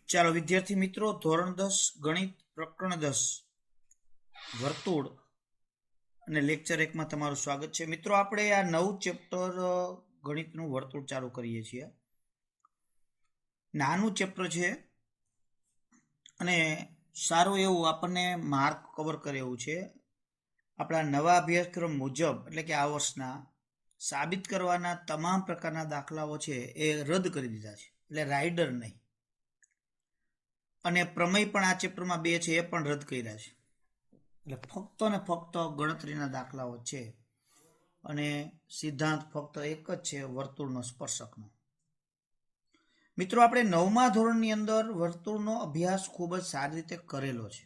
ચાલો વિદ્યાર્થી મિત્રો, ધોરણ 10 ગણિત પ્રકરણ 10 વર્તુળ અને લેક્ચર 1 માં તમારું સ્વાગત છે. મિત્રો, આપણે આ નવું ચેપ્ટર ગણિતનું વર્તુળ ચાલુ કરીએ છીએ. નાનું ચેપ્ટર છે અને સારું એવું આપણને માર્ક કવર કરે એવું છે. આપણા નવા અભ્યાસક્રમ મુજબ, એટલે કે આ વર્ષના સાબિત કરવાના તમામ પ્રકારના દાખલાઓ છે એ રદ કરી દીધા છે, એટલે રાઇડર નહીં. અને પ્રમેય પણ આ ચેપ્ટરમાં 2 છે, એ પણ રદ કર્યા છે. એટલે ફક્ત ને ફક્ત ગણતરીના દાખલાઓ છે અને સિદ્ધાંત ફક્ત એક જ છે, વર્તુળનો સ્પર્શકનો. મિત્રો, આપણે 9મા ધોરણની અંદર વર્તુળનો અભ્યાસ ખૂબ જ સારી રીતે કરેલો છે.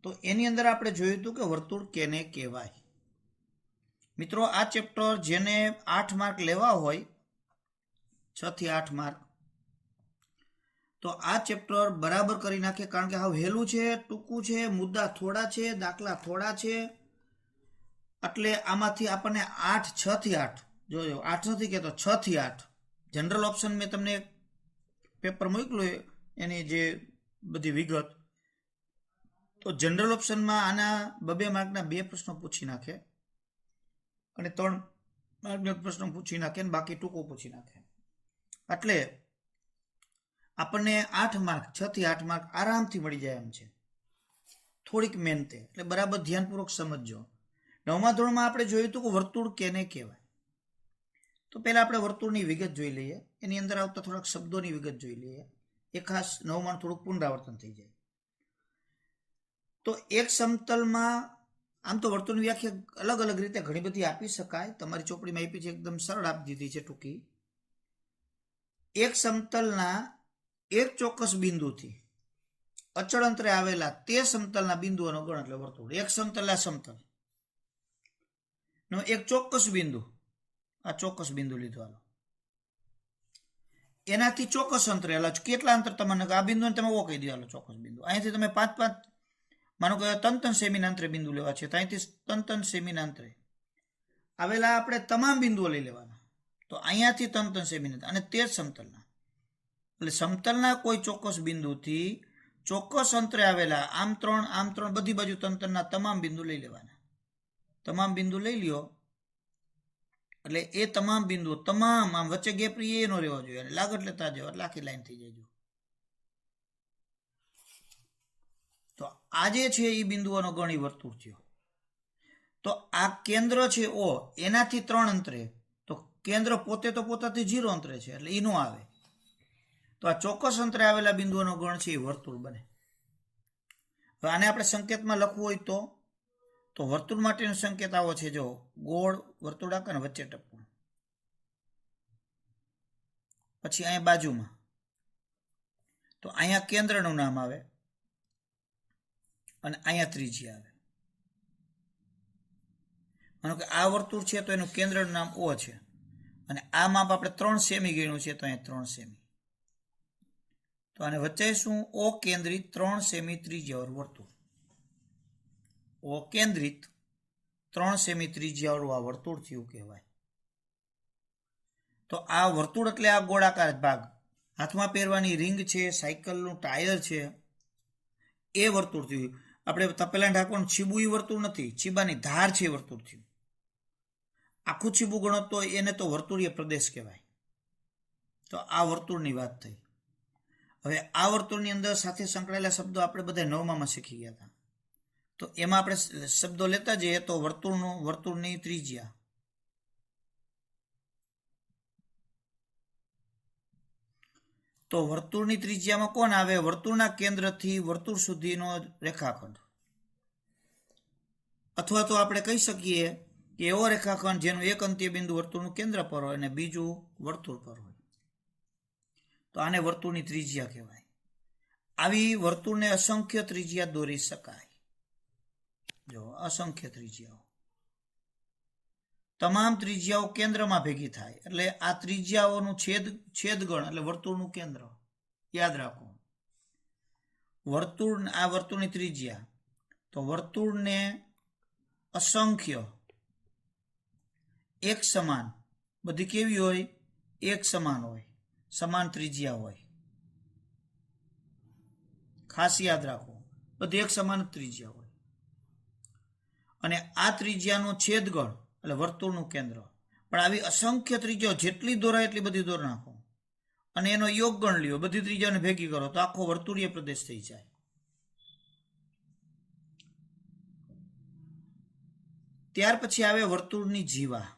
તો એની અંદર આપણે જોયું હતું કે વર્તુળ કેને કહેવાય. મિત્રો, આ ચેપ્ટર જેને 8 માર્ક લેવા હોય, 6 થી 8 માર્ક, તો આ ચેપ્ટર બરાબર કરી નાખે. કારણ કે હાવ હેલું છે, ટૂંકું છે, મુદ્દા થોડા છે, દાખલા થોડા છે. એટલે આમાંથી આપણને 8, 6 થી 8, જોજો 8 નથી કહેતો, 6 થી 8 જનરલ ઓપ્શન મેં તમને પેપર મોકલ્યું એની જે બધી વિગત. તો જનરલ ઓપ્શનમાં આના 2 માર્કના 2 પ્રશ્નો પૂછી નાખે અને 3 માર્કના પ્રશ્નો પૂછી નાખે અને બાકી ટૂંકું પૂછી નાખે. એટલે આપણને 8 માર્ક, 6 થી 8 માર્ક આરામથી મળી જાય એમ છે, થોડીક મહેનતે. એટલે બરાબર ધ્યાનપૂર્વક સમજજો. 9મા ધોરણમાં આપણે જોયું હતું કે વર્તુળ કેને કહેવાય. તો પહેલા આપણે વર્તુળની વિગત જોઈ લઈએ, એની અંદર આવતા થોડાક શબ્દોની વિગત જોઈ લઈએ. એ ખાસ 9માં થોડુંક પુનરાવર્તન થઈ જાય. તો એક સમતલમાં, આમ તો વર્તુળની વ્યાખ્યા અલગ અલગ રીતે ઘણી બધી આપી શકાય. તમારી ચોપડીમાં આપી છે, એકદમ સરળ આપી દીધી છે, ટૂંકી. એક સમતલના એક ચોક્કસ બિંદુથી અચળ અંતરે આવેલા તે સમતલના બિંદુઓનો ગણ એટલે વર્તુળ. એક સમતલ, આ સમતલ નો એક ચોક્કસ બિંદુ, આ ચોક્કસ બિંદુ લીધો, હાલો, એનાથી ચોક્કસ અંતરે, હાલો કેટલા અંતર તમને, આ બિંદુને તમે ઓ કહી દો, હાલો ચોક્કસ બિંદુ. અહીંથી તમે 5 માનો કે 3 સેમીના અંતરે બિંદુ લેવા છે, તો અહીંથી 3 સેમીના અંતરે આવેલા આપણે તમામ બિંદુઓ લઈ લેવાના. તો અહીંયાથી 3 સેમીના, અને તે જ સમતલના, એટલે સમતલના કોઈ ચોક્કસ બિંદુથી ચોક્કસ અંતરે આવેલા આમ 3 બધી બાજુ તંત્રના તમામ બિંદુ લઈ લેવાના. તમામ બિંદુ લઈ લ્યો એટલે એ તમામ બિંદુઓ, તમામ આમ વચ્ચે ગેપ એ નો રહેવો જોઈએ, અને લાગત લેતા જાઓ એટલે આખી લાઈન થઈ જાય. તો આ જે છે એ બિંદુઓનો ગણ વર્તુળ થયો. તો આ કેન્દ્ર છે ઓ, એનાથી 3 અંતરે, તો કેન્દ્ર પોતે તો પોતાથી 0 અંતરે છે, એટલે એ નો આવે. તો આ ચોક્કસ અંતરે આવેલા બિંદુઓનો ગણ છે એ વર્તુળ બને. હવે આને આપણે સંકેતમાં લખવું હોય તો વર્તુળ માટેનો સંકેત આવો છે, જો ગોળ, વર્તુળાકાર અને વચ્ચે ટપકું. પછી અહીંયા બાજુમાં, તો અહીંયા કેન્દ્રનું નામ આવે અને અહીંયા ત્રિજ્યા આવે. માનો કે આ વર્તુળ છે તો એનું કેન્દ્રનું નામ ઓ છે, અને આ માપ આપણે 3 સેમી ગણ્યું છે, તો અહીંયા 3 સેમી. તો આને વચ્ચે શું, ઓ કેન્દ્રિત 3 સેમી ત્રિજ્યાવાળું વર્તુળ. ઓ કેન્દ્રિત 3 સેમી ત્રિજ્યાવાળું આ વર્તુળ થયું કહેવાય. તો આ વર્તુળ એટલે આ ગોળાકાર ભાગ, હાથમાં પહેરવાની રિંગ છે, સાયકલનું ટાયર છે, એ વર્તુળ થયું. આપણે તપેલા ઢાંકવાનું છીબું એ વર્તુળ નથી, છીબાની ધાર છે વર્તુળ થયું. આખું છીબું ગણો તો એને તો વર્તુળીય પ્રદેશ કહેવાય. તો આ વર્તુળની વાત થઈ. હવે આ વર્તુળની અંદર સાથે સંકળાયેલા શબ્દો આપણે બધા 9માં શીખી ગયા હતા. તો એમાં આપણે શબ્દો લેતા જઈએ તો વર્તુળની ત્રિજ્યા, તો વર્તુળની ત્રિજ્યામાં કોણ આવે, વર્તુળના કેન્દ્રથી વર્તુળ સુધીનો રેખાખંડ. અથવા તો આપણે કહી શકીએ કે એવો રેખાખંડ જેનું એક અંત્ય બિંદુ વર્તુળનું કેન્દ્ર પર હોય અને બીજું વર્તુળ પર હોય, તો આને વર્તુળની ત્રિજ્યા કહેવાય. આવી વર્તુળને અસંખ્ય ત્રિજ્યા દોરી શકાય. જો અસંખ્ય ત્રિજ્યાઓ, તમામ ત્રિજ્યાઓ કેન્દ્રમાં ભેગી થાય એટલે આ ત્રિજ્યાઓનું છેદગણ એટલે વર્તુળનું કેન્દ્ર. યાદ રાખો, આ વર્તુળની ત્રિજ્યા, તો વર્તુળને અસંખ્ય એક સમાન, બધી કેવી હોય, એક સમાન હોય, સમાન ત્રિજ્યા હોય. ખાસ યાદ રાખો, બધી એક સમાન ત્રિજ્યા હોય અને આ ત્રિજ્યાનો છેદગણ એટલે વર્તુળનું કેન્દ્ર. પણ આવી અસંખ્ય ત્રિજ્યાઓ જેટલી દોરાય એટલી બધી દોર નાખો અને એનો યોગ ગણ લ્યો, બધી ત્રિજ્યાને ભેગી કરો તો આખો વર્તુળીય પ્રદેશ થઈ જાય. ત્યાર પછી આવે વર્તુળની જીવા.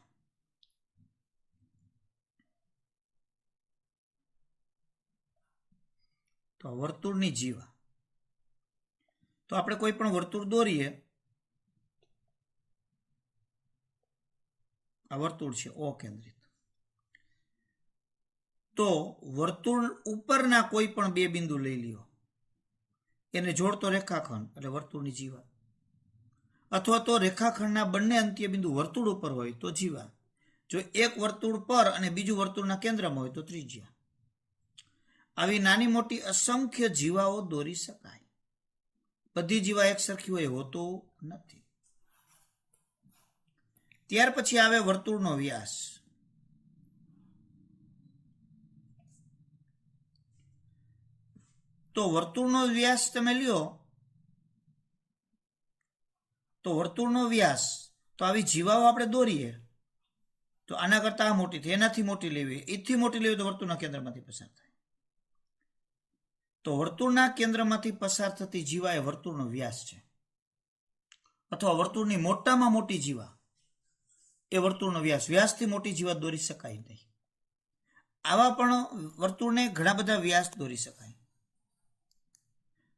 તો વર્તુળની જીવા, તો આપણે કોઈ પણ વર્તુળ દોરીએ, આ વર્તુળ છે ઓ કેન્દ્રિત, તો વર્તુળ ઉપરના કોઈ પણ બે બિંદુ લઈ લ્યો, એને જોડતો રેખાખંડ એટલે વર્તુળની જીવા, અથવા તો રેખાખંડના બંને અંત્ય બિંદુ વર્તુળ ઉપર હોય તો જીવા. જો એક વર્તુળ પર અને બીજું વર્તુળના કેન્દ્રમાં હોય તો ત્રિજ્યા. આવી નાની મોટી અસંખ્ય જીવાઓ દોરી શકાય. બધી જીવા એક સરખી હોય હોતું નથી. ત્યાર પછી આવે વર્તુળનો વ્યાસ. તો વર્તુળનો વ્યાસ તમે લ્યો, તો વર્તુળનો વ્યાસ, તો આવી જીવાઓ આપણે દોરીએ તો આના કરતા આ મોટી થઈ, એનાથી મોટી લેવી, એથી મોટી લેવી તો વર્તુળના કેન્દ્રમાંથી પસાર થાય. તો વર્તુળના કેન્દ્રમાંથી પસાર થતી જીવા એ વર્તુળનો વ્યાસ છે, અથવા વર્તુળની મોટામાં મોટી જીવા એ વર્તુળનો વ્યાસ. વ્યાસથી મોટી જીવા દોરી શકાય નહીં. આવા પણ વર્તુળને ઘણા બધા વ્યાસ દોરી શકાય.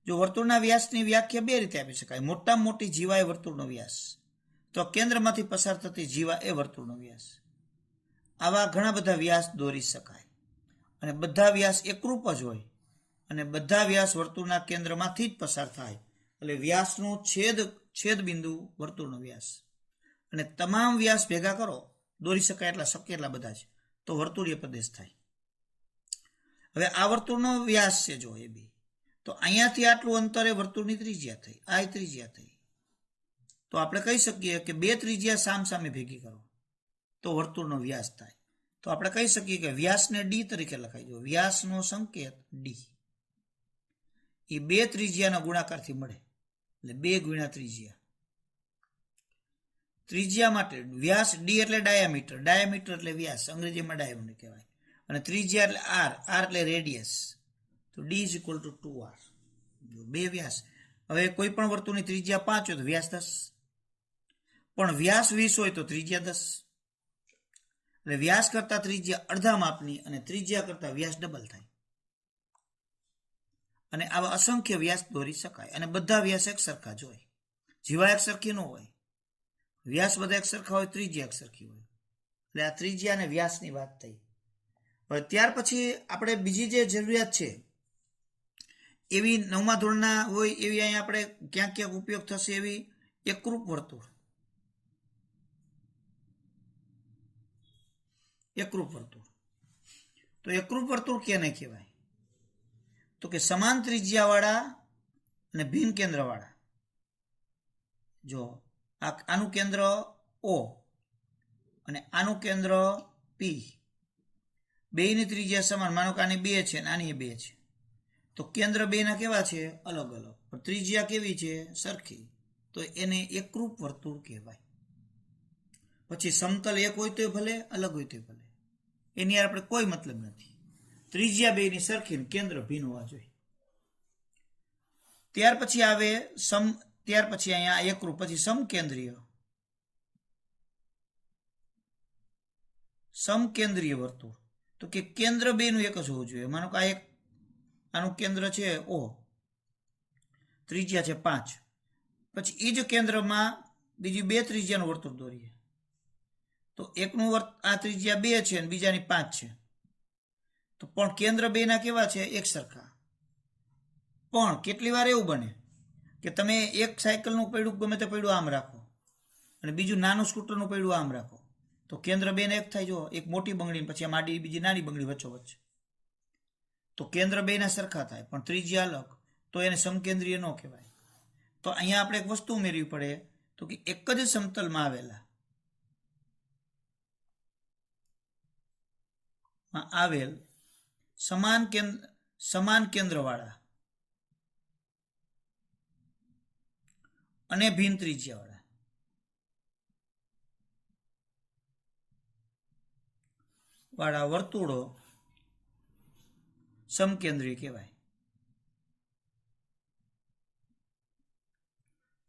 જો વર્તુળના વ્યાસની વ્યાખ્યા બે રીતે આપી શકાય. મોટામાં મોટી જીવા એ વર્તુળનો વ્યાસ, તો કેન્દ્રમાંથી પસાર થતી જીવા એ વર્તુળનો વ્યાસ. આવા ઘણા બધા વ્યાસ દોરી શકાય અને બધા વ્યાસ એકરૂપ જ હોય અને બધા વ્યાસ વર્તુળના કેન્દ્રમાંથી જ પસાર થાય એટલે વ્યાસનું છેદ બિંદુ વર્તુળનો વ્યાસ. અને તમામ વ્યાસ ભેગા કરો, દોરી શકાય એટલા શક્ય એટલા બધા છે, તો વર્તુળીય પ્રદેશ થાય. હવે આ વર્તુળનો વ્યાસ છે જો એ બી, તો અહીંયાથી આટલું અંતરે વર્તુળની ત્રિજ્યા થઈ, આ ત્રિજ્યા થઈ. તો આપણે કહી શકીએ કે બે ત્રિજ્યા સામસામે ભેગી કરો તો વર્તુળનો વ્યાસ થાય. તો આપણે કહી શકીએ કે વ્યાસને ડી તરીકે લખાય. જો વ્યાસનો સંકેત ડી એ બે ત્રિજ્યાના ગુણાકારથી મળે એટલે 2 ગુણ્યા ત્રિજ્યા. ત્રિજ્યા માટે વ્યાસ ડી એટલે ડાયામીટર, ડાયામીટર એટલે વ્યાસ, અંગ્રેજીમાં ડાયામીટર કહેવાય, અને ત્રિજ્યા એટલે આર, આર એટલે રેડિયસ. તો D is equal to 2r. બે વ્યાસ. હવે કોઈ પણ વર્તુળની ત્રિજ્યા 5 હોય તો વ્યાસ 10, પણ વ્યાસ 20 હોય તો ત્રિજ્યા 10. એટલે વ્યાસ કરતા ત્રિજ્યા અડધા માપની અને ત્રિજ્યા કરતા વ્યાસ ડબલ થાય. અને આવા અસંખ્ય વ્યાસ દોરી શકાય અને બધા વ્યાસ એક સરખા જ હોય. જીવા એક સરખી ન હોય, વ્યાસ બધા એક સરખા હોય, ત્રિજ્યા એક સરખી હોય. એટલે આ ત્રિજ્યા અને વ્યાસની વાત થઈ. હવે ત્યાર પછી આપણે બીજી જે જરૂરિયાત છે એવી 9મા ધોરણના હોય એવી અહીંયા આપણે ક્યાંક ક્યાંક ઉપયોગ થશે એવી એકરૂપ વર્તુળ. એકરૂપ વર્તુળ, તો એકરૂપ વર્તુળ કેને કહેવાય? તો કે સમાન ત્રિજ્યાવાળા અને ભિન્ન કેન્દ્રવાળા. જો આનું કેન્દ્ર ઓ અને આનું કેન્દ્ર પી, બેયની ત્રિજ્યા સમાન, માનો કે આની 2 છે અને આની 2 છે, તો કેન્દ્ર બેના કેવા છે? અલગ અલગ, પણ ત્રિજ્યા કેવી છે? સરખી. તો એને એકરૂપ વર્તુળ કહેવાય. પછી સમતલ એક હોય તો ભલે, અલગ હોય તો ભલે, એની આપણે કોઈ મતલબ નથી. ત્રિજ્યા બેની સરખી, કેન્દ્ર ભિન્ન હોવા જોઈએ. ત્યાર પછી આવે ત્યાર પછી અહીંયા એકરૂપ, પછી સમકેન્દ્રીય. સમકેન્દ્રીય વર્તુળ, તો કે કેન્દ્ર બેનું એક જ હોવું જોઈએ. માનો કે આનું કેન્દ્ર છે ઓ, ત્રિજ્યા છે 5, પછી એ જ કેન્દ્રમાં બીજી 2 ત્રિજ્યાનું વર્તુળ દોરીએ તો એકનું આ ત્રિજ્યા 2 છે અને બીજાની 5 છે, તો પણ કેન્દ્ર બેના કેવા છે? એક સરખા. પણ કેટલી વાર એવું બને કે તમે એક સાયકલનું પૈડું ગમે તે પૈડું આમ રાખો અને બીજું નાનું સ્કૂટરનું પૈડું આમ રાખો, તો કેન્દ્ર બેને એક થાય. જો એક મોટી બંગડી પછી આમ આડી બીજી નાની બંગડી વચ્ચોવચ્ચ, તો કેન્દ્ર બેના સરખા થાય પણ ત્રિજ્યા અલગ, તો એને સમકેન્દ્રીય ન કહેવાય. તો અહીંયા આપણે એક વસ્તુ ઉમેરવી પડે, તો કે એક જ સમતલમાં આવેલ સમાન કેન્દ્રવાળા અને ભિન્ન ત્રિજ્યા વાળા વર્તુળો સમકેન્દ્રી કહેવાય.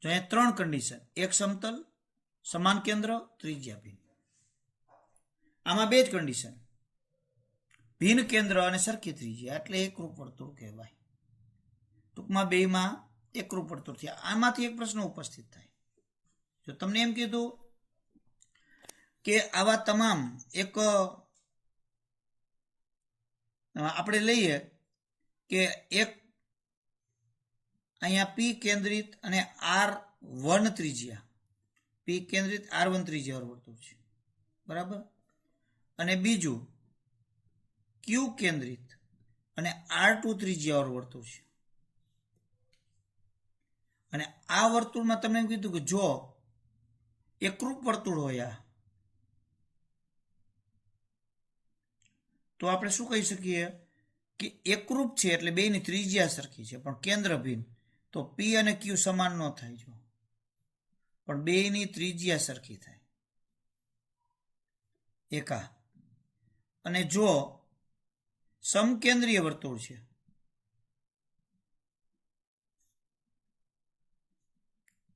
જો અહીંયા 3 કન્ડિશન, એક સમતલ, સમાન કેન્દ્ર, ત્રિજ્યા ભિન્ન. આમાં 2 જ કન્ડિશન, ભિન્ન કેન્દ્ર અને સરખી ત્રિજ્યા, એટલે એકરૂપ વર્તુળ કહેવાય. ટૂંકમાં બેમાં એકરૂપ વર્તુળ થયા. આમાંથી એક પ્રશ્ન ઉપસ્થિત થાય, જો તમને એમ કીધું કે આવા તમામ એક આપણે લઈએ કે એક અહીંયા પી કેન્દ્રિત અને R1 ત્રિજ્યા, પી કેન્દ્રિત R1 ત્રિજ્યા વર્તુળ છે, બરાબર, અને બીજું ક્યુ કેન્દ્રિત અને R2 ત્રિજ્યા વર્તુળ છે. અને આ વર્તુળમાં તમને એમ કીધું કે જો એકરૂપ વર્તુળ હોય તો આપણે શું કહી શકીએ કે એકરૂપ છે એટલે બેની ત્રિજ્યા સરખી છે પણ કેન્દ્ર ભિન્ન, તો પી અને ક્યુ સમાન ન થાય, જો પણ બેની ત્રિજ્યા સરખી થાય, એકા. અને જો સમકેન્દ્રીય વર્તુળ છે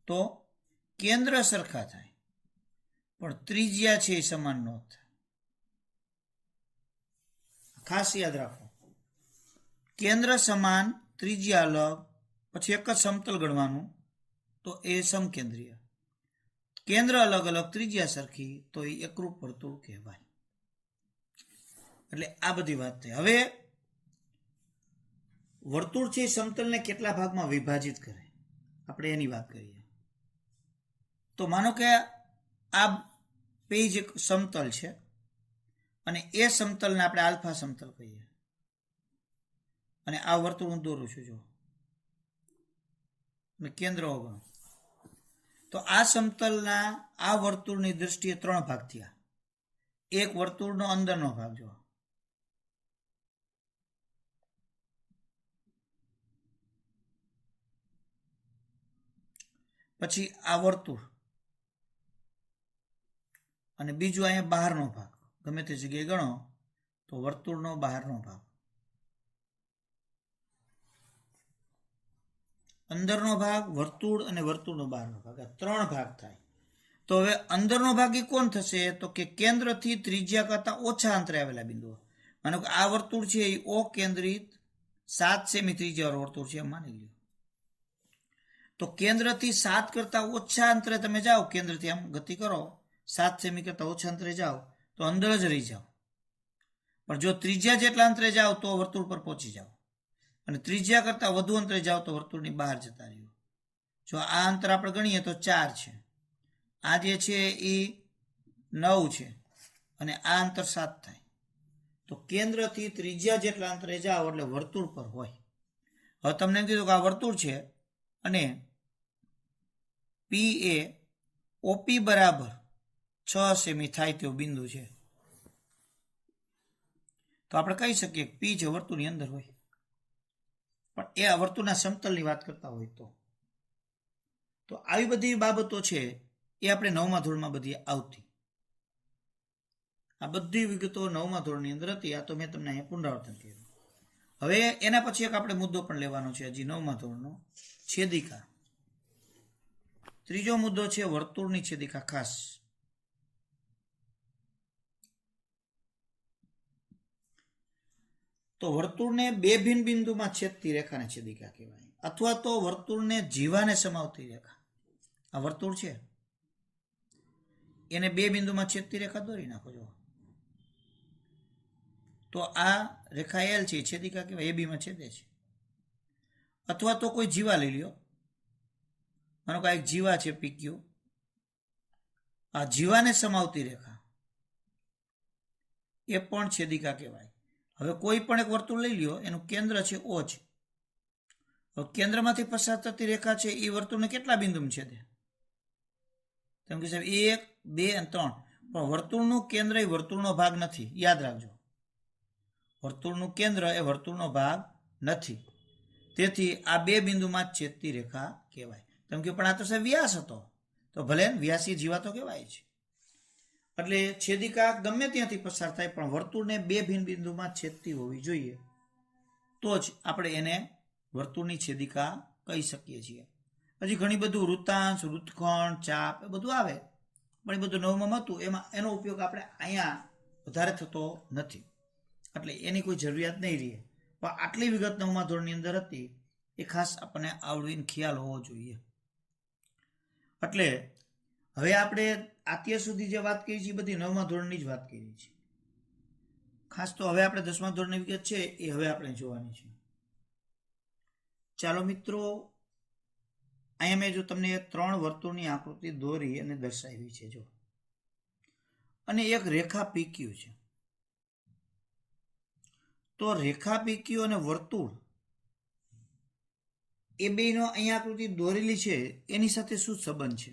તો કેન્દ્ર સરખા થાય પણ ત્રિજ્યા છે એ સમાન ન થાય. ખાસ યાદ રાખો, કેન્દ્ર સમાન, ત્રિજ્યા અલગ, પછી એક જ સમતલ ગણવાનું તો એ સમકેન્દ્રીય. કેન્દ્ર અલગ અલગ, ત્રિજ્યા સરખી, તો એ એકરૂપ વર્તુળ કહેવાય. એટલે આ બધી વાત થઈ. હવે વર્તુળ છે સમતલને કેટલા ભાગમાં વિભાજિત કરે, આપણે એની વાત કરીએ. તો માનો કે આ પેજ એક સમતલ છે અને એ સમતલને આપણે આલ્ફા સમતલ કહીએ, અને આ વર્તુળ હું દોરું છું, જો કેન્દ્ર ગણો, તો આ સમતલના આ વર્તુળની દ્રષ્ટિએ 3 ભાગ થયા. એક વર્તુળનો અંદરનો ભાગ, જો પછી આ વર્તુળ, અને બીજું અહીંયા બહારનો ભાગ, ગમે તે જગ્યાએ ગણો તો વર્તુળનો બહારનો ભાગ. અંદરનો ભાગ, વર્તુળ અને વર્તુળનો બહારનો ભાગ, આ 3 ભાગ થાય. તો હવે અંદરનો ભાગ એ કોણ થશે, તો કે કેન્દ્રથી ત્રિજ્યા કરતા ઓછા અંતરે આવેલા બિંદુઓ. માનો કે આ વર્તુળ છે એ ઓ કેન્દ્રિત 7 સેમી ત્રિજ્યા વર્તુળ છે માની લ્યો, તો કેન્દ્રથી 7 કરતા ઓછા અંતરે તમે જાઓ, કેન્દ્રથી આમ ગતિ કરો, 7 સેમી કરતા ઓછા અંતરે જાઓ તો અંદર જ રહી જાઓ. પણ જો ત્રિજ્યા જેટલા અંતરે જાઓ તો વર્તુળ પર પહોંચી જાઓ, અને ત્રિજ્યા કરતા વધુ અંતરે જાઓ તો વર્તુળની બહાર જતા રહ્યો. જો આ અંતર આપણે ગણીએ તો 4 છે, આ જે છે એ 9 છે, અને આ અંતર 7 થાય. તો કેન્દ્રથી ત્રિજ્યા જેટલા અંતરે જાઓ એટલે વર્તુળ પર હોય. હવે તમને એમ કીધું કે આ વર્તુળ છે અને પી એ ઓપી બરાબર 6 સેમી થાય તેવું બિંદુ છે, તો આપણે કહી શકીએ કે પી જે વર્તુળની અંદર હોય, પણ એ આ વર્તુળના સમતલની વાત કરતા હોય તો આવી બધી બાબતો છે એ આપણે 9મા ધોરણમાં બધી આવતી. આ બધી વિગતો 9મા ધોરણની અંદર હતી. આ તો મેં તમને અહીંયા પુનરાવર્તન કર્યું. હવે એના પછી એક આપણે મુદ્દો પણ લેવાનો છે હજી 9મા ધોરણનો, છેદિકા. ત્રીજો મુદ્દો છે વર્તુળની છેદિકા. ખાસ તો વર્તુળને 2 ભિન્ન બિંદુમાં છેદતી રેખાને છેદિકા કહેવાય, અથવા તો વર્તુળને જીવાને સમાવતી રેખા. આ વર્તુળ છે એને 2 બિંદુમાં છેદતી રેખા દોરી નાખો, જો તો આ રેખા એલ છે છેદિકા કહેવાય, એ બીમાં છેદે છે. અથવા તો કોઈ જીવા લઈ લ્યો, માનો કે એક જીવા છે પીક્યુ, આ જીવાને સમાવતી રેખા એ પણ છેદિકા કહેવાય. હવે કોઈ પણ એક વર્તુળ લઈ લ્યો, એનું કેન્દ્ર છે ઓ છે. હવે કેન્દ્રમાંથી પસાર થતી રેખા છે એ વર્તુળને કેટલા બિંદુમાં છેદે, તેમ કે સાહેબ 1, 2 અને 3. પણ વર્તુળનું કેન્દ્ર એ વર્તુળનો ભાગ નથી, યાદ રાખજો. વર્તુળનું કેન્દ્ર એ વર્તુળનો ભાગ નથી, તેથી આ 2 બિંદુમાં છેદતી રેખા કહેવાય. તમે કહો પણ આ તો સાહેબ વ્યાસ હતો, તો ભલે વ્યાસી જીવાતો કહેવાય છે. એટલે છેદિકા ગમે ત્યાંથી પસાર થાય પણ વર્તુળને બે ભિન્ન બિંદુમાં છેદતી હોવી જોઈએ, તો જ આપણે એને વર્તુળની છેદિકા કહી શકીએ છીએ. હજી ઘણી બધું વૃત્તાંશ, વૃત્તખંડ, ચાપ એ બધું આવે, પણ એ બધું નવમાં હતું, એમાં એનો ઉપયોગ આપણે અહીંયા વધારે થતો નથી, એટલે એની કોઈ જરૂરિયાત નહીં રહે. પણ આટલી વિગત 9મા ધોરણની અંદર હતી એ ખાસ આપણને આવડીને ખ્યાલ હોવો જોઈએ. એટલે હવે આપણે અત્યાર સુધી જે વાત કરી છે એ બધી 9મા ધોરણની જ વાત કરી છે. ખાસ તો હવે આપણે 10મા ધોરણની વિગત છે એ હવે આપણે જોવાની છે. ચાલો મિત્રો, અહીંયા મેં જો તમને 3 વર્તુળની આકૃતિ દોરી અને દર્શાવી છે જો, અને એક રેખા પીક્યુ છે. તો રેખા પીક્યુ અને વર્તુળ એ બેનો અહીંયા આકૃતિ દોરેલી છે, એની સાથે શું સંબંધ છે?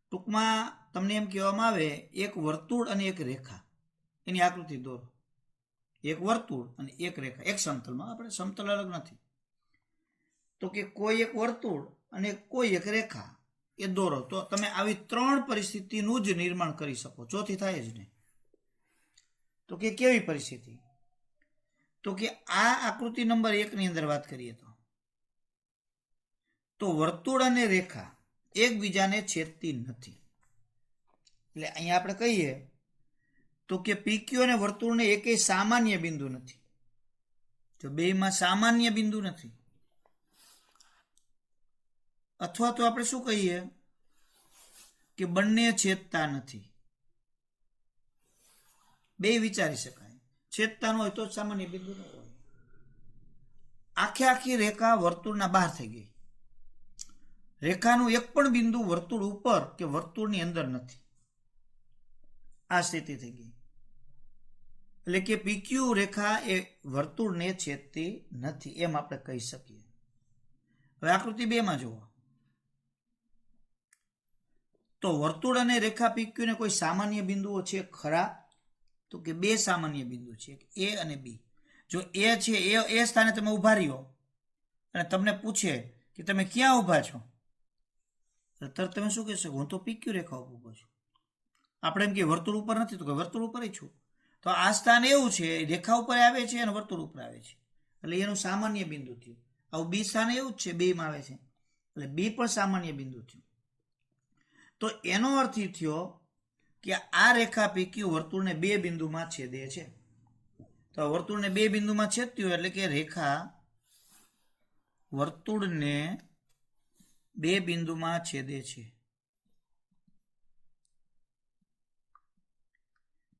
ટૂંકમાં તમને એમ કહેવામાં આવે એક વર્તુળ અને એક રેખા એની આકૃતિ દોરો. એક વર્તુળ અને એક રેખા એક સમતલમાં, આપણે સમતલ અલગ નથી. તો કે કોઈ એક વર્તુળ અને કોઈ એક રેખા એ દોરો, તો તમે આવી 3 પરિસ્થિતિનું જ નિર્માણ કરી શકો, ચોથી થાય જ નહીં. તો કે કેવી પરિસ્થિતિ? તો કે આ આકૃતિ નંબર 1 ની અંદર વાત કરીએ તો વર્તુળ અને રેખા એકબીજાને છેદતી નથી. એટલે અહીંયા આપણે કહીએ તો કે પીક્યુ અને વર્તુળને એકેય સામાન્ય બિંદુ નથી. જો બેમાં સામાન્ય બિંદુ નથી, અથવા તો આપણે શું કહીએ કે બંને છેદતા નથી. બે વિચારી શકાય, છેદતા ન હોય તો સામાન્ય બિંદુ ન હોય. આખી રેખા વર્તુળના બહાર થઈ ગઈ, રેખાનું એક પણ બિંદુ વર્તુળ ઉપર કે વર્તુળની અંદર નથી, આ સ્થિતિ થઈ ગઈ. એટલે કે પીક્યુ રેખા એ વર્તુળને છેદતી નથી એમ આપણે કહી શકીએ. હવે આકૃતિ 2 માં જુઓ, તો વર્તુળ અને રેખા પીક્યુ ને કોઈ સામાન્ય બિંદુઓ છે ખરા? તો કે 2 સામાન્ય બિંદુ છે, એ અને બી. જો એ છે એ સ્થાને તમે ઉભા રહ્યો અને તમને પૂછે કે તમે ક્યાં ઉભા છો, તરત તમે શું કહેશો? હું તો પીક્યુ રેખા ઉપર ઉભો છું. આપણે એમ કે વર્તુળ ઉપર નથી, તો કે વર્તુળ ઉપર છું. તો આ સ્થાન એવું છે, રેખા ઉપર આવે છે અને વર્તુળ ઉપર આવે છે, એટલે એનું સામાન્ય બિંદુ થયું. આવું બી સ્થાન એવું જ છે, 2 માં આવે છે, એટલે બી પણ સામાન્ય બિંદુ થયું. તો એનો અર્થ એ થયો કે આ રેખા પીક્યુ વર્તુળને 2 બિંદુમાં છેદે છે. તો વર્તુળને 2 બિંદુમાં છેદતી હોય એટલે કે રેખા વર્તુળને 2 બિંદુમાં છેદે છે,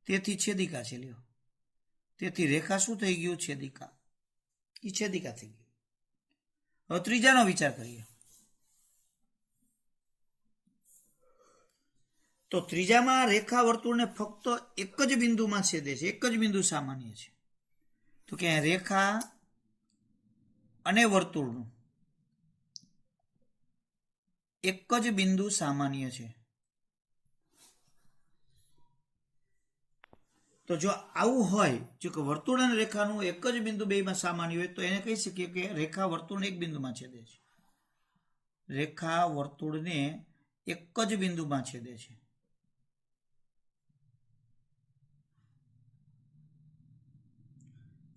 તેથી છેદિકા છે. લ્યો, તેથી રેખા શું થઈ ગયું? છેદિકા. એ છેદિકા થઈ ગયું. હવે ત્રીજાનો વિચાર કરીએ. તો ત્રીજામાં રેખા વર્તુળને ફક્ત એક જ બિંદુમાં છેદે છે, એક જ બિંદુ સામાન્ય છે. તો કે રેખા અને વર્તુળનું એક જ બિંદુ સામાન્ય છે. તો જો આવું હોય, જો કે વર્તુળ અને રેખાનું એક જ બિંદુ બેમાં સામાન્ય હોય, તો એને કહી શકીએ કે રેખા વર્તુળને એક બિંદુમાં છેદે છે. રેખા વર્તુળને એક જ બિંદુમાં છેદે છે.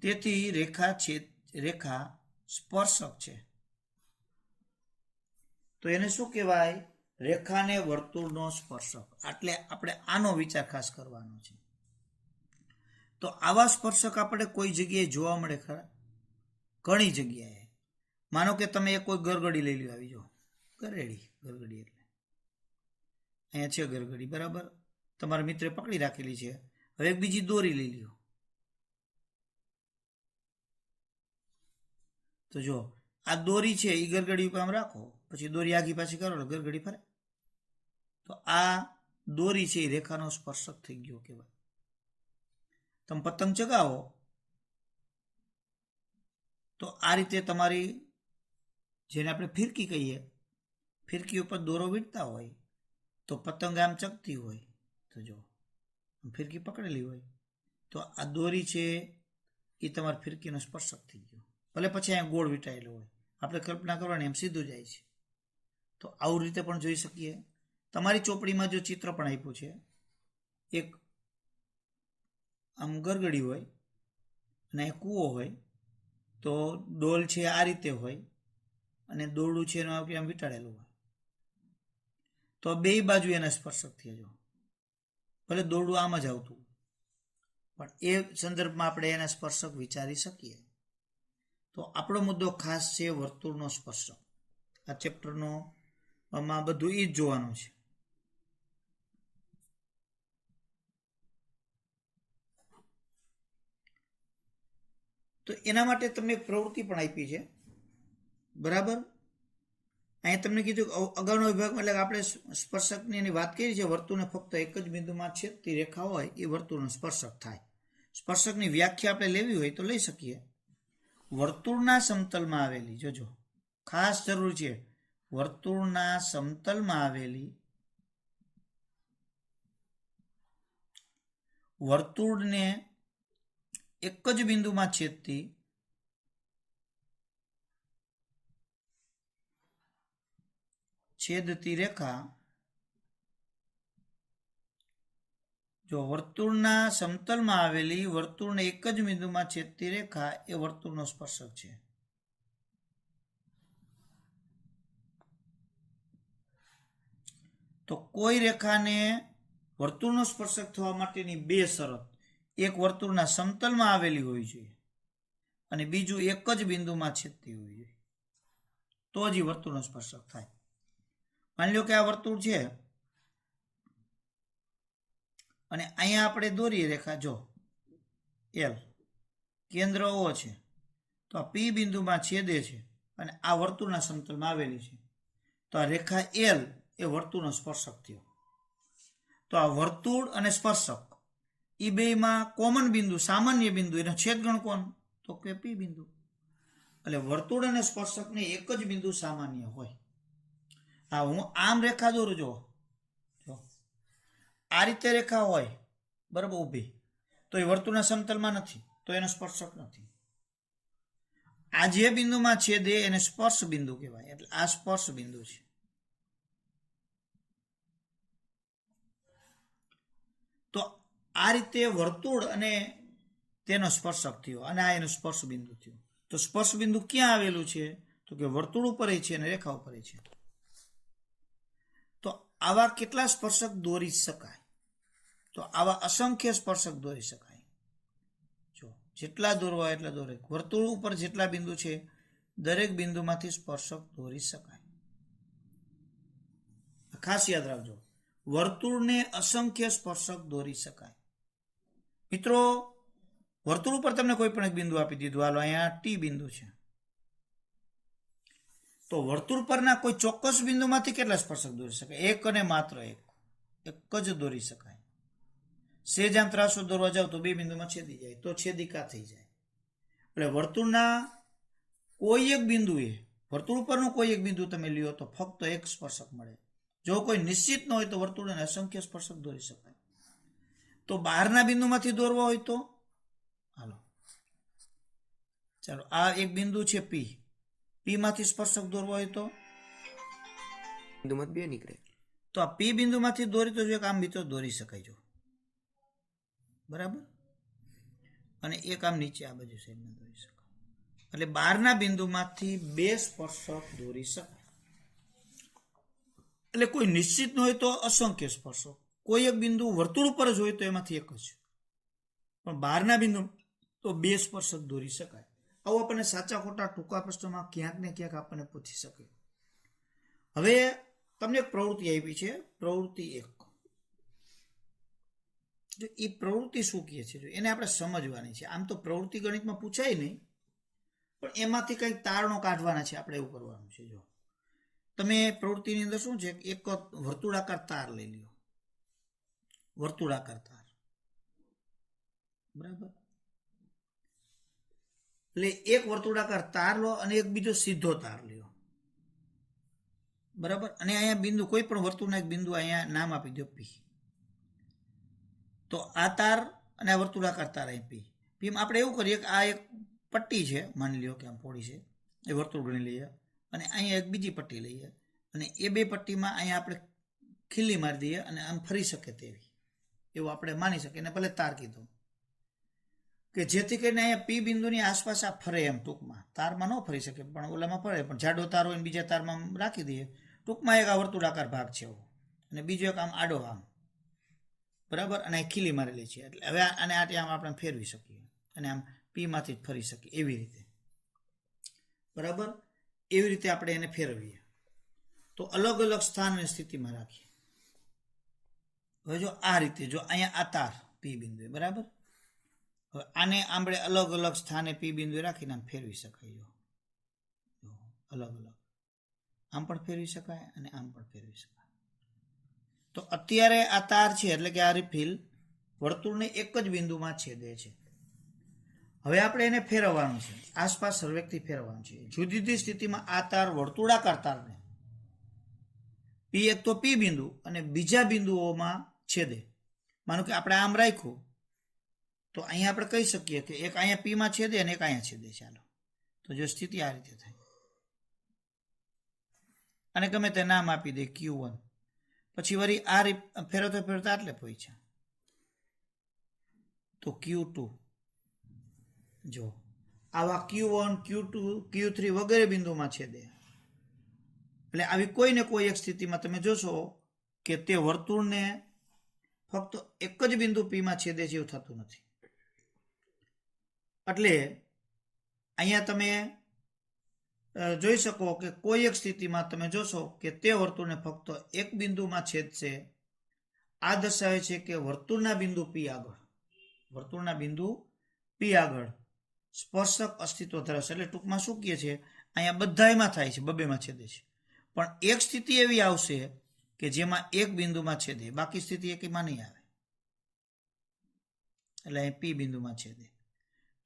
તેથી રેખા સ્પર્શક છે. તો એને શું કહેવાય? રેખાને વર્તુળનો સ્પર્શક. એટલે આપણે આનો વિચાર ખાસ કરવાનો છે. તો આવા સ્પર્શક આપણે કોઈ જગ્યાએ જોવા મળે ખરા? ઘણી જગ્યાએ. માનો કે તમે કોઈ ગરગડી લઈ લો, આવી જાઓ, ગરગડી એટલે અહીંયા છે ગરગડી, બરાબર? તમારા મિત્રે પકડી રાખેલી છે. હવે એક બીજી દોરી લઈ લ્યો, તો જો આ દોરી છે એ ગરગડી ઉપર આમ રાખો, પછી દોરી આગી પાછી કરો એટલે ગરગડી ફરે. તો આ દોરી છે એ રેખાનો સ્પર્શક થઈ ગયો કહેવાય. તમે પતંગ ચગાવો તો આ રીતે તમારી, જેને આપણે ફિરકી કહીએ, ફિરકી ઉપર દોરો વીંટતા હોય તો પતંગ આમ ચગતી હોય, તો જો ફિરકી પકડેલી હોય તો આ દોરી છે એ તમારી ફિરકીનો સ્પર્શક થઈ ગયો. ભલે પછી અહીંયા ગોળ વીંટાયેલો હોય, આપણે કલ્પના કરવાની એમ સીધું જાય છે. તો આવી રીતે પણ જોઈ શકીએ. તમારી ચોપડીમાં જો ચિત્ર પણ આપ્યું છે, એક આમ ગરગડી હોય અને એક કૂવો હોય, તો ડોલ છે આ રીતે હોય અને દોરડું છે એનું આમ વીંટાળેલું હોય, તો બે બાજુ એના સ્પર્શક થઈ જો, ભલે દોરડું આમ જ આવતું પણ એ સંદર્ભમાં આપણે એના સ્પર્શક વિચારી શકીએ. તો આપણો મુદ્દો ખાસ છે વર્તુળનો સ્પર્શક. આ ચેપ્ટરનો માં બધું એ જ જોવાનું છે. તો એના માટે તમને એક પ્રવૃત્તિ પણ આપી છે, બરાબર. અહીંયા તમને કીધું અગાઉના વિભાગમાં, એટલે આપણે સ્પર્શકની એની વાત કરી છે. વર્તુળને ફક્ત એક જ બિંદુમાં છેદતી રેખા હોય એ વર્તુળનો સ્પર્શક થાય. સ્પર્શકની વ્યાખ્યા આપણે લેવી હોય તો લઈ શકીએ. વર્તુળના સમતલમાં આવેલી, જોજો ખાસ જરૂર છે, વર્તુળના સમતલમાં આવેલી વર્તુળને એક જ બિંદુમાં છેદતી રેખા, જો વર્તુળના સમતલમાં આવેલી વર્તુળને એક જ બિંદુમાં છેદતી રેખા એ વર્તુળનો સ્પર્શક છે. તો કોઈ રેખાને વર્તુળનો સ્પર્શક થવા માટેની બે શરત, એક વર્તુળના સમતલમાં આવેલી હોવી જોઈએ અને બીજું એક જ બિંદુમાં છેદતી હોવી જોઈએ, તો જ વર્તુળનો સ્પર્શક થાય. માની લો કે આ વર્તુળ છે અને અહીંયા આપણે દોરીએ રેખા, જો એલ, કેન્દ્ર ઓ છે, તો આ પી બિંદુમાં છેદે છે અને આ વર્તુળના સમતલમાં આવેલી છે, તો આ રેખા એલ એ વર્તુળનો સ્પર્શક થયો. તો આ વર્તુળ અને સ્પર્શક એ બેમાં કોમન બિંદુ, સામાન્ય બિંદુ, એનો છેદગણ કોણ? તો કે પી બિંદુ. એટલે વર્તુળ અને સ્પર્શકને એક જ બિંદુ સામાન્ય હોય. હા, હું આમ રેખા દોરું, જો આ રીતે રેખા હોય બરાબર ઊભી, તો એ વર્તુળના સમતલમાં નથી, તો એનો સ્પર્શક નથી. આ જે બિંદુમાં છેદે એને સ્પર્શ બિંદુ કહેવાય. એટલે આ સ્પર્શ બિંદુ છે. તો આ રીતે વર્તુળ અને તેનો સ્પર્શક થયો અને આ એનો સ્પર્શ બિંદુ થયો. તો સ્પર્શ બિંદુ ક્યાં આવેલું છે? તો કે વર્તુળ ઉપર છે અને રેખા ઉપર છે. તો આવા કેટલા સ્પર્શક દોરી શકાય? તો આવા અસંખ્ય સ્પર્શક દોરી શકાય. જો જેટલા દોરવા એટલા દોરે. વર્તુળ ઉપર જેટલા બિંદુ છે દરેક બિંદુમાંથી સ્પર્શક દોરી શકાય. ખાસ યાદ રાખજો, વર્તુળને અસંખ્ય સ્પર્શક દોરી શકાય. મિત્રો, વર્તુળ ઉપર તમને કોઈ પણ એક બિંદુ આપી દીધું, હાલો અહીંયા ટી બિંદુ છે, તો વર્તુળ પરના કોઈ ચોક્કસ બિંદુમાંથી કેટલા સ્પર્શક દોરી શકાય? એક અને માત્ર એક જ દોરી શકાય. સેજ આમ ત્રાસો દોરવા જાવ તો બે બિંદુમાં છેદી જાય, તો છેદિકા થઈ જાય. એટલે વર્તુળના કોઈ એક બિંદુએ, વર્તુળ ઉપરનું કોઈ એક બિંદુ તમે લ્યો તો ફક્ત એક સ્પર્શક મળે. જો કોઈ નિશ્ચિત ન હોય તો વર્તુળને અસંખ્ય સ્પર્શક દોરી શકાય. તો બહારના બિંદુમાંથી દોરવા હોય તો હાલો ચાલો, આ એક બિંદુ છે પી, પી માંથી સ્પર્શક દોરવા હોય તો બિંદુમાં બે નીકળે, તો આ પી બિંદુમાંથી દોરી તો એક આમ મિત્રો દોરી શકાય, જો બરાબર, અને એક આમ નીચે આ બાજુ સાઈડમાં દોરી શકાય. એટલે બહારના બિંદુમાંથી બે સ્પર્શક દોરી શકાય. એટલે કોઈ નિશ્ચિત ન હોય તો અસંખ્ય સ્પર્શક, કોઈ એક બિંદુ વર્તુળ ઉપર જ હોય તો એમાંથી એક જ, પણ બહારના બિંદુ તો બે સ્પર્શક દોરી શકાય. આવું આપણને સાચા ખોટા ટૂંકા પ્રશ્નોમાં ક્યાંક ને ક્યાંક આપણને પૂછી શકે. હવે તમને એક પ્રવૃત્તિ આપી છે, પ્રવૃત્તિ 1. જો એ પ્રવૃત્તિ શું કહે છે એને આપણે સમજવાની છે. આમ તો પ્રવૃત્તિ ગણિતમાં પૂછાય નહીં, પણ એમાંથી કંઈક તારણો કાઢવાના છે, આપણે એવું કરવાનું છે. જો તમે પ્રવૃત્તિની અંદર શું છે, એક વર્તુળાકાર તાર લઈ લ્યો, વર્તુળાકાર તાર, બરાબર. એટલે એક વર્તુળાકાર તાર લો અને એક બીજો સીધો તાર લ્યો, બરાબર. અને અહીંયા બિંદુ, કોઈ પણ વર્તુળના એક બિંદુ અહીંયા નામ આપી દો પી. તો આ તાર અને આ વર્તુળાકાર તાર અહીં પી. પીમાં આપણે એવું કરીએ કે આ એક પટ્ટી છે, માની લ્યો કે આમ પહોળી છે, એ વર્તુળ ગણી લઈએ, અને અહીંયા એક બીજી પટ્ટી લઈએ અને એ બે પટ્ટીમાં અહીંયા આપણે ખીલી મારી દઈએ અને આમ ફરી શકે તેવી, એવું આપણે માની શકીએ. અને ભલે તાર કીધો કે જેથી કરીને અહીંયા પી બિંદુની આસપાસ આ ફરે, એમ ટૂંકમાં તારમાં ન ફરી શકે પણ ઓલામાં ફરે, પણ જાડો તાર હોય બીજા તારમાં રાખી દઈએ. ટૂંકમાં એક આ વર્તુળાકાર ભાગ છે એવો, અને બીજો એક આમ આડો આમ, બરાબર. અને ખીલી મારેલી છે એટલે હવે આને આમ આપણે ફેરવી શકીએ અને આમ પીમાંથી જ ફરી શકીએ એવી રીતે, બરાબર. એવી રીતે આપણે એને ફેરવીએ તો અલગ અલગ સ્થાન અને સ્થિતિમાં રાખીએ. હવે જો આ રીતે, જો અહીંયા આ તાર પી બિંદુ, બરાબર. હવે આને આપણે અલગ અલગ સ્થાને પી બિંદુ રાખીને આમ ફેરવી શકાય. જો અલગ અલગ આમ પણ ફેરવી શકાય અને આમ પણ ફેરવી શકાય. તો અત્યારે આ તાર છે એટલે કે આ રિફિલ વર્તુળને એક જ બિંદુમાં છેદે છે. હવે આપણે એને ફેરવવાનું છે, આસપાસ સર્વેકથી ફેરવવાનું છે. જુદી જુદી સ્થિતિમાં આ તાર વર્તુળાકાર તારને પી, એક તો પી બિંદુ અને બીજા બિંદુઓમાં છેદે. માનો કે આપણે આમ રાખ્યું તો અહીંયા આપણે કહી શકીએ કે એક અહીંયા પીમાં છેદે અને એક અહીંયા છેદે. ચાલો, તો જો સ્થિતિ આ રીતે થાય, અને ગમે તે નામ આપી દે Q1, પછી વળી આ ફેરવતા ફેરવતા આટલે પહોંચ્યા તો Q2. જો આવા Q1, Q2, Q3 વગેરે બિંદુમાં છેદે. એટલે આવી કોઈ ને કોઈ એક સ્થિતિમાં તમે જોશો કે તે વર્તુળને ફક્ત એક જ બિંદુ પીમાં છેદે છે એવું થતું નથી. એટલે અહીંયા તમે જોઈ શકો કે કોઈ એક સ્થિતિમાં તમે જોશો કે તે વર્તુળને ફક્ત એક બિંદુમાં છેદશે. આ દર્શાવે છે કે વર્તુળના બિંદુ પી આગળ સ્પર્શક અસ્તિત્વ ધરાવશે. એટલે ટૂંકમાં શું કહે છે, અહીંયા બધામાં થાય છે, બબેમાં છેદે છે, પણ એક સ્થિતિ એવી આવશે કે જેમાં એક બિંદુમાં છેદે, બાકી સ્થિતિ એકમાં નહીં આવે. એટલે અહીં પી બિંદુમાં છેદે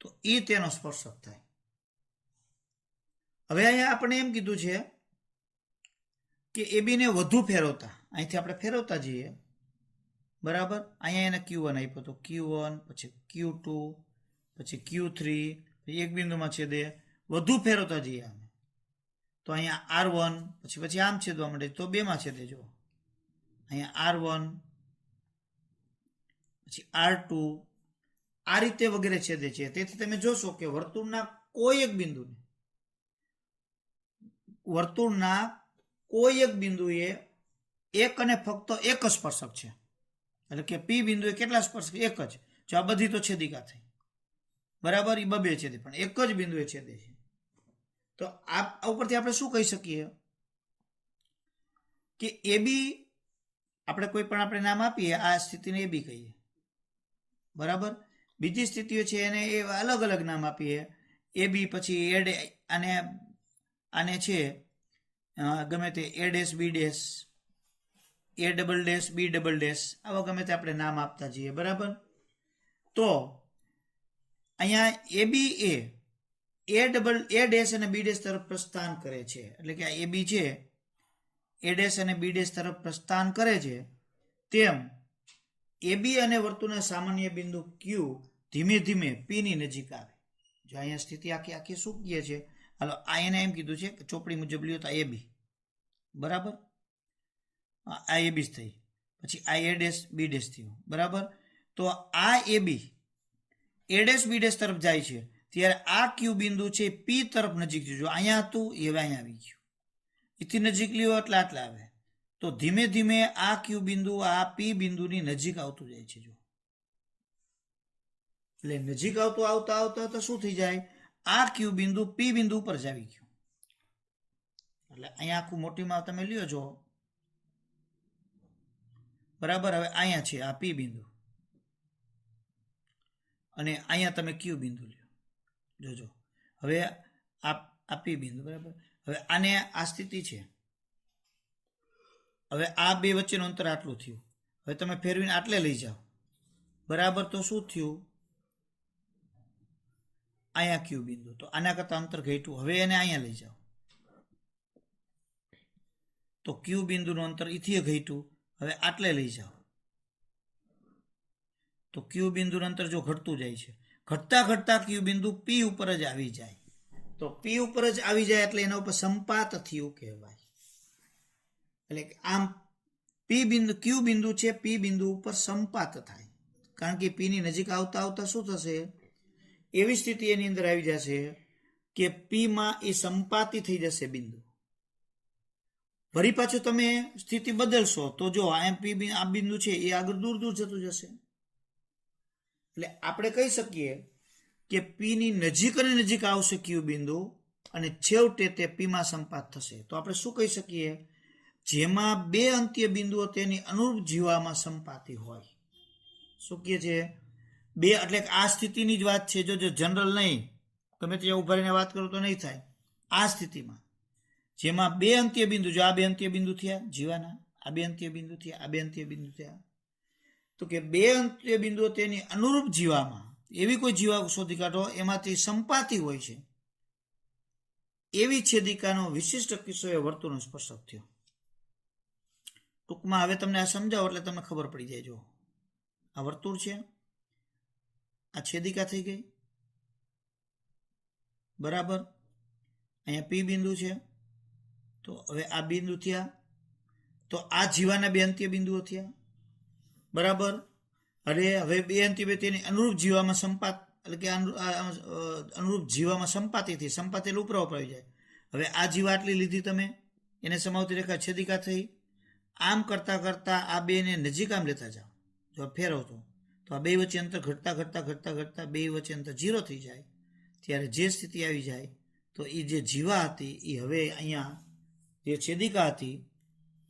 તો એ તેનો સ્પર્શક થાય. હવે અહીંયા આપણે એમ કીધું છે કે એ બીને વધુ ફેરવતા, અહીંથી આપણે ફેરવતા જઈએ, બરાબર. અહીંયા એને Q1 આપ્યો તો Q1, પછી Q2, પછી Q3, પછી એક બિંદુમાં છેદે, વધુ ફેરવતા જઈએ અમે તો અહીંયા R1, પછી આમ છેદવા માંડે તો બેમાં છેદે. જો અહીંયા R1, પછી R2, આ રીતે વગેરે છેદે છે. તેથી તમે જોશો કે વર્તુળના કોઈ એક બિંદુએ એક અને ફક્ત એક જ સ્પર્શક છે. એટલે કે પી બિંદુએ કેટલા સ્પર્શક? એક જ. જો આ બધી તો છેદિકા થઈ, બરાબર, એ બબે છેદે, પણ એક જ બિંદુએ છેદે છે. તો આ ઉપરથી આપણે શું કહી શકીએ કે એ બી, આપણે કોઈ પણ આપણે નામ આપીએ, આ સ્થિતિને એ બી કહીએ, બરાબર. બીજી સ્થિતિઓ છે એને એ અલગ અલગ નામ આપીએ, એ બી, પછી એડ, આને છે ગમે તે A dash B dash, A double dash B double dash, આવા ગમે તે આપણે નામ આપતા જઈએ, બરાબર. તો અહીંયા એ બી A ડેશ અને B ડેશ તરફ પ્રસ્થાન કરે છે. એટલે કે આ AB છે A ડેશ અને B ડેશ તરફ પ્રસ્થાન કરે છે, તેમ AB અને વર્તુળના સામાન્ય બિંદુ Q ધીમે ધીમે P ની નજીક આવે. જો અહીંયા સ્થિતિ આખી શું કહે છે, હાલો આ એને એમ કીધું છે કે ચોપડી મુજબ લ્યો તો AB, બરાબર. આ AB થઈ, પછી આ A ડેશ B ડેશ થયું, બરાબર. તો આ AB A dash B dash તરફ જાય છે ત્યારે આ Q બિંદુ છે P તરફ નજીક છે. જો અહીંયા હતું એ હવે અહીંયા આવી ગયું, એથી નજીક લ્યો એટલે આટલા આવે. તો ધીમે ધીમે આ Q બિંદુ આ P બિંદુની નજીક આવતું જાય છે. જો એટલે નજીક આવતા શું થઈ જાય, આ Q બિંદુ P બિંદુ ઉપર જ આવી ગયું. એટલે અહીંયા આખું મોટીમાં તમે લ્યો છો, બરાબર. હવે અહીંયા છે આ P બિંદુ અને અહીંયા તમે Q બિંદુ લ્યો, જોજો. હવે આ P બિંદુ, બરાબર. હવે આને આ સ્થિતિ છે, હવે આ બે વચ્ચેનું અંતર આટલું થયું. હવે તમે ફેરવીને આટલે લઈ જાઓ, બરાબર. તો શું થયું, અહીંયા Q બિંદુ, તો આના કરતાં અંતર ઘટ્યું. હવે એને અહીંયા લઈ જાઓ તો Q બિંદુનું અંતર એથી ઘટ્યું. હવે આટલે લઈ જાઓ તો Q બિંદુનું અંતર જો ઘટતું જાય છે, ઘટતા Q બિંદુ P ઉપર જ આવી જાય. તો P ઉપર જ આવી જાય એટલે એના ઉપર સંપાત થયું કહેવાય. એટલે આમ પી બિંદુ ક્યુ બિંદુ છે પી બિંદુ ઉપર સંપાત થાય, કારણ કે પીની નજીક આવતા આવતા શું થશે, એવી સ્થિતિ એની અંદર આવી જશે કે પીમાં એ સંપાતી થઈ જશે બિંદુ. ફરી પાછું તમે સ્થિતિ બદલશો તો જો આ બિંદુ છે એ આગળ દૂર દૂર જતું જશે. એટલે આપણે કહી શકીએ કે પીની નજીક અને નજીક આવશે ક્યુ બિંદુ અને છેવટે તે પીમાં સંપાત થશે. તો આપણે શું કહી શકીએ, જેમાં બે અંત્ય બિંદુઓ તેની અનુરૂપ જીવામાં સંપાતી હોય. શું કહે છે, બે એટલે આ સ્થિતિની જ વાત છે, જો જનરલ નહીં, તમે ત્યાં ઉભા રહીને વાત કરો તો નહીં થાય. આ સ્થિતિમાં જેમાં બે અંત્ય બિંદુ, જો આ બે અંત્ય બિંદુ થયા જીવાના, આ બે અંત્ય બિંદુ થયા, આ બે અંત્ય બિંદુ થયા, તો કે બે અંત્ય બિંદુઓ તેની અનુરૂપ જીવામાં એવી કોઈ જીવા શોધી કાઢો એમાંથી સંપાતી હોય છે, એવી છેદિકાનો વિશિષ્ટ કિસ્સો એ વર્તુળનો સ્પર્શક થયો. ટૂંકમાં હવે તમને આ સમજાવો એટલે તમને ખબર પડી જાય. જો આ વર્તુળ છે, આ છેદિકા થઈ ગઈ, બરાબર. અહીંયા પી બિંદુ છે, તો હવે આ બિંદુ થયા, તો આ જીવાના બે અંત્ય બિંદુઓ થયા, બરાબર. અરે હવે બે અંત્ય તેની અનુરૂપ જીવામાં સંપાત, એટલે કે અનુરૂપ જીવામાં સંપાતી થઈ, સંપાત એટલે ઉપરા ઉપર આવી જાય. હવે આ જીવા આટલી લીધી તમે, એને સમાવતી રેખા છેદિકા થઈ, આમ કરતા કરતા આ બેને નજીક આમ લેતા જાઓ, જો ફેરવતો તો આ બે વચ્ચે અંતર ઘટતા ઘટતા ઘટતા ઘટતા બે વચ્ચે અંતર 0 થઈ જાય. ત્યારે જે સ્થિતિ આવી જાય તો એ જે જીવા હતી એ હવે અહીંયા જે છેદિકા હતી,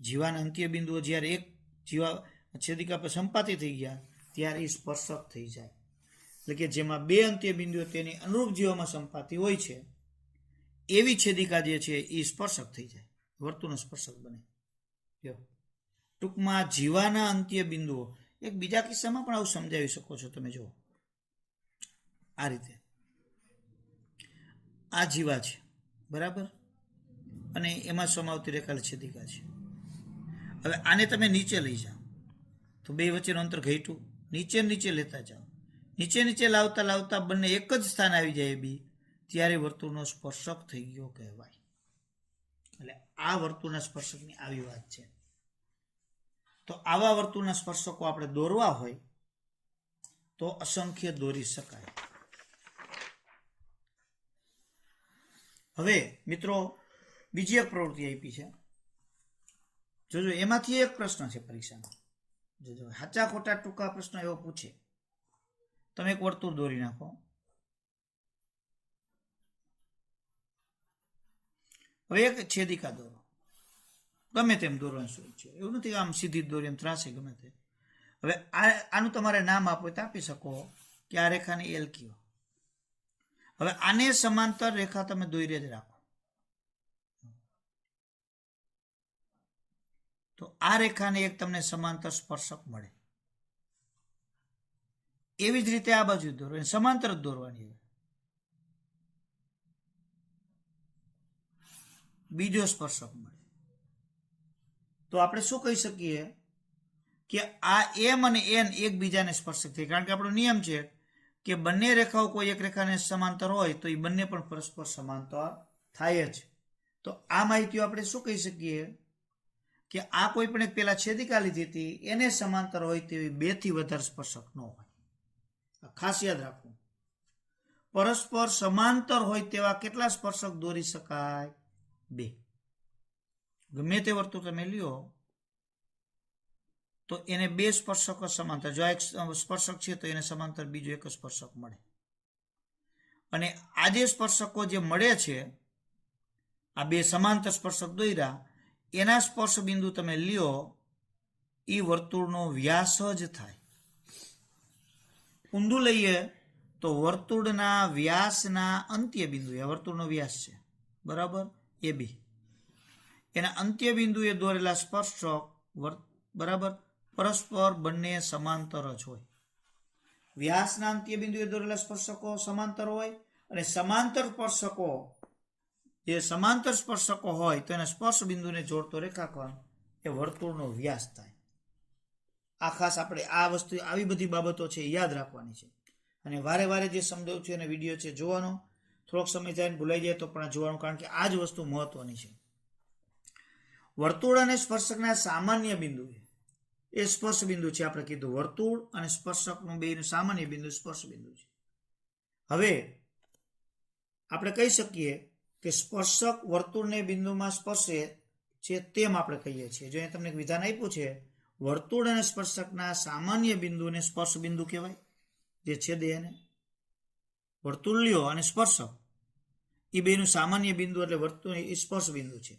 જીવાના અંત્ય બિંદુઓ જ્યારે એક જીવા છેદિકા પર સંપાતી થઈ ગયા ત્યારે એ સ્પર્શક થઈ જાય. એટલે કે જેમાં બે અંત્ય બિંદુઓ તેની અનુરૂપ જીવામાં સંપાતી હોય છે એવી છેદિકા જે છે એ સ્પર્શક થઈ જાય, વર્તુળનો સ્પર્શક બને. જો ટૂંકમાં જીવાના અંત્ય બિંદુઓ, એક બીજા કિસ્સામાં પણ આવું સમજાવી શકો છો તમે. જો આ રીતે આ જીવા છે, બરાબર, અને એમાં સમાવતી રેખા છેદિકા છે. હવે આને તમે નીચે લઈ જાઓ તો બે વચ્ચેનું અંતર ઘટ્યું, નીચે નીચે લેતા જાઓ, નીચે નીચે લાવતા લાવતા બંને એક જ સ્થાન આવી જાય બી, ત્યારે વર્તુળનો સ્પર્શક થઈ ગયો કહેવાય. એટલે આ વર્તુળના સ્પર્શકની આવી વાત છે. તો આવા વર્તુળના સ્પર્શકો આપણે દોરવા હોય તો અસંખ્ય દોરી શકાય. હવે મિત્રો બીજી એક પ્રવૃત્તિ આપી છે, જોજો એમાંથી એક પ્રશ્ન છે પરીક્ષામાં. જોજો સાચા ખોટા ટૂંકા પ્રશ્ન એવો પૂછે. તમે એક વર્તુળ દોરી નાખો, હવે એક છેદિકા દોરો, ગમે તેમ દોરવાનું શું છે, એવું નથી આમ સીધી દોરી એમ ત્રાસે ગમે તે. હવે આનું તમારે નામ આપો તો આપી શકો કે આ રેખાને એલ કયો. હવે આને સમાંતર રેખા તમે દોરી જ રાખો, તો આ રેખાને એક તમને સમાંતર સ્પર્શક મળે. એવી જ રીતે આ બાજુ દોરો, સમાંતર જ દોરવાની. બીજો સ્પર્શક મળે. તો આપણે શું કહી શકીએ કે આ એમ અને એન એકબીજાને સ્પર્શક થાય, કારણ કે આપણો નિયમ છે કે બંને રેખાઓ કોઈ એક રેખાને સમાંતર હોય તો એ બંને પણ પરસ્પર સમાંતર થાય જ. તો આ માહિતીઓ આપણે શું કહી શકીએ કે આ કોઈ પણ એક પેલા છેદિકા લીધી હતી એને સમાંતર હોય તેવી 2 થી વધારે સ્પર્શક ન હોય. ખાસ યાદ રાખવું, પરસ્પર સમાંતર હોય તેવા કેટલા સ્પર્શક દોરી શકાય? 2. ગમે તે વર્તુળ તમે લ્યો તો એને 2 સ્પર્શકો સમાંતર, જો એક સ્પર્શક છે તો એને સમાંતર બીજો એક સ્પર્શક મળે. અને આ જે સ્પર્શકો જે મળે છે, આ 2 સમાંતર સ્પર્શક દોર્યા, એના સ્પર્શ બિંદુ તમે લ્યો એ વર્તુળનો વ્યાસ જ થાય. ઊંધું લઈએ તો વર્તુળના વ્યાસના અંત્ય બિંદુ, એ વર્તુળનો વ્યાસ છે, બરાબર, એ બી, એના અંત્ય બિંદુએ દોરેલા સ્પર્શક, બરાબર, પરસ્પર બંને સમાંતર જ હોય. વ્યાસના અંત્ય બિંદુએ દોરેલા સ્પર્શકો સમાંતર હોય, અને સમાંતર સ્પર્શકો, જે સમાંતર સ્પર્શકો હોય તો એના સ્પર્શ બિંદુને જોડતો રેખાખંડ એ વર્તુળનો વ્યાસ થાય. આ ખાસ આપણે આ વસ્તુ, આવી બધી બાબતો છે યાદ રાખવાની છે. અને વારે વારે જે સમજાવું છું એને વિડીયો છે જોવાનો, થોડોક સમય જાય ભૂલાઈ જાય તો પણ જોવાનું, કારણ કે આ જ વસ્તુ મહત્વની છે. વર્તુળ અને સ્પર્શકના સામાન્ય બિંદુ એ સ્પર્શ બિંદુ છે. આપણે કીધું વર્તુળ અને સ્પર્શકનું બેનું સામાન્ય બિંદુ સ્પર્શ બિંદુ છે. હવે આપણે કહી શકીએ કે સ્પર્શક વર્તુળને બિંદુમાં સ્પર્શે છે તેમ આપણે કહીએ છીએ. જો અહીંયા તમને વિધાન આપ્યું છે, વર્તુળ અને સ્પર્શકના સામાન્ય બિંદુને સ્પર્શ બિંદુ કહેવાય, જે છેદે એને. વર્તુળીય અને સ્પર્શક એ બેનું સામાન્ય બિંદુ એટલે વર્તુળ એ સ્પર્શ બિંદુ છે.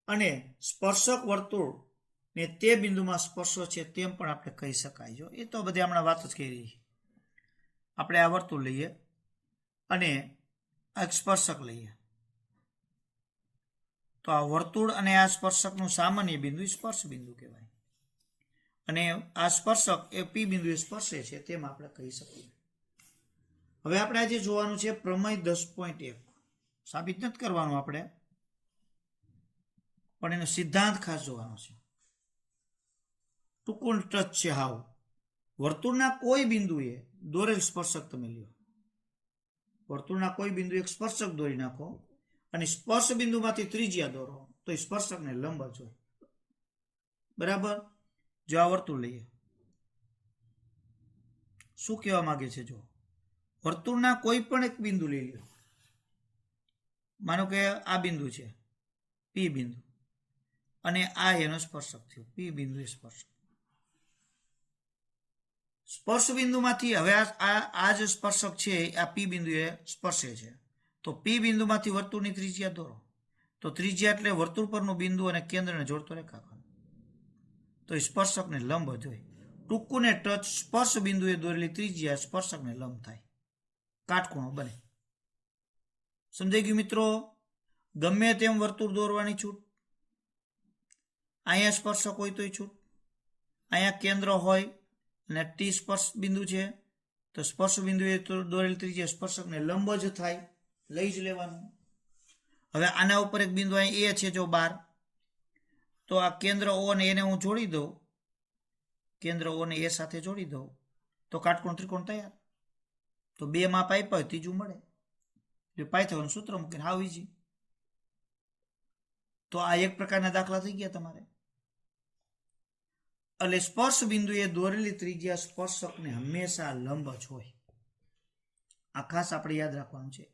અને સ્પર્શક વર્તુળ ને તે બિંદુમાં સ્પર્શો છે તેમ પણ આપણે કહી શકાય. જો એ તો બધી હમણાં વાત જ કરી રહી. આપણે આ વર્તુળ લઈએ અને એક સ્પર્શક લઈએ, તો આ વર્તુળ અને આ સ્પર્શકનું સામાન્ય બિંદુ સ્પર્શ બિંદુ કહેવાય. અને આ સ્પર્શક એ પી બિંદુ સ્પર્શે છે તેમ આપણે કહી શકીએ. હવે આપણે આજે જોવાનું છે પ્રમેય 10.1. સાબિત નથી કરવાનું આપણે, પણ એનો સિદ્ધાંત ખાસ જોવાનો છે. ટૂંકું ટચ છે હાવ. વર્તુળના કોઈ બિંદુએ દોરેલ સ્પર્શક તમે લ્યો. વર્તુળના કોઈ બિંદુ એક સ્પર્શક દોરી નાખો અને સ્પર્શ બિંદુમાંથી ત્રિજ્યા દોરો, તો એ સ્પર્શકને લંબ જ હોય. બરાબર. જો આ વર્તુળ લઈએ, શું કહેવા માંગે છે? જો વર્તુળના કોઈ પણ એક બિંદુ લઈ લો. માનો કે આ બિંદુ છે પી બિંદુ, અને આ એનો સ્પર્શક થયો પી બિંદુ એ સ્પર્શક. સ્પર્શ બિંદુમાંથી હવે આ જે સ્પર્શક છે આ પી બિંદુ એ સ્પર્શે છે, તો પી બિંદુમાંથી વર્તુળની ત્રિજ્યા દોરો. તો ત્રિજ્યા એટલે વર્તુળ પરનું બિંદુ અને કેન્દ્રને જોડતો રેખાખંડ. તો એ સ્પર્શકને લંબ જ હોય. ટૂંકું ને ટચ સ્પર્શ બિંદુએ દોરેલી ત્રિજ્યા સ્પર્શકને લંબ થાય, કાટખૂણો બને. સમજાઈ ગયું મિત્રો? ગમે તેમ વર્તુળ દોરવાની છૂટ. અહીંયા સ્પર્શક હોય તોય છૂટ. અહીંયા કેન્દ્ર હોય અને ટી સ્પર્શ બિંદુ છે, તો સ્પર્શ બિંદુએ દોરેલી ત્રિજ્યા સ્પર્શકને લંબ જ થાય, લઈ જ લેવાનું. હવે આના ઉપર એક બિંદુ અહીં એ છે જો 12, તો આ કેન્દ્ર ઓ ને એને હું જોડી દઉં, કેન્દ્ર ઓ ને એ સાથે જોડી દઉં, તો કાટકોણ ત્રિકોણ તૈયાર. તો 2 માપ આપ્યા હોય, ત્રીજું મળે. પાયથાગોરસનું સૂત્ર મૂકીને હાવ ઈઝી. તો આ એક પ્રકારના દાખલા થઈ ગયા તમારે. એટલે સ્પર્શ બિંદુએ દોરેલી ત્રિજ્યા સ્પર્શકને હંમેશા લંબ જ હોય. આ ખાસ આપણે યાદ રાખવાનું છે.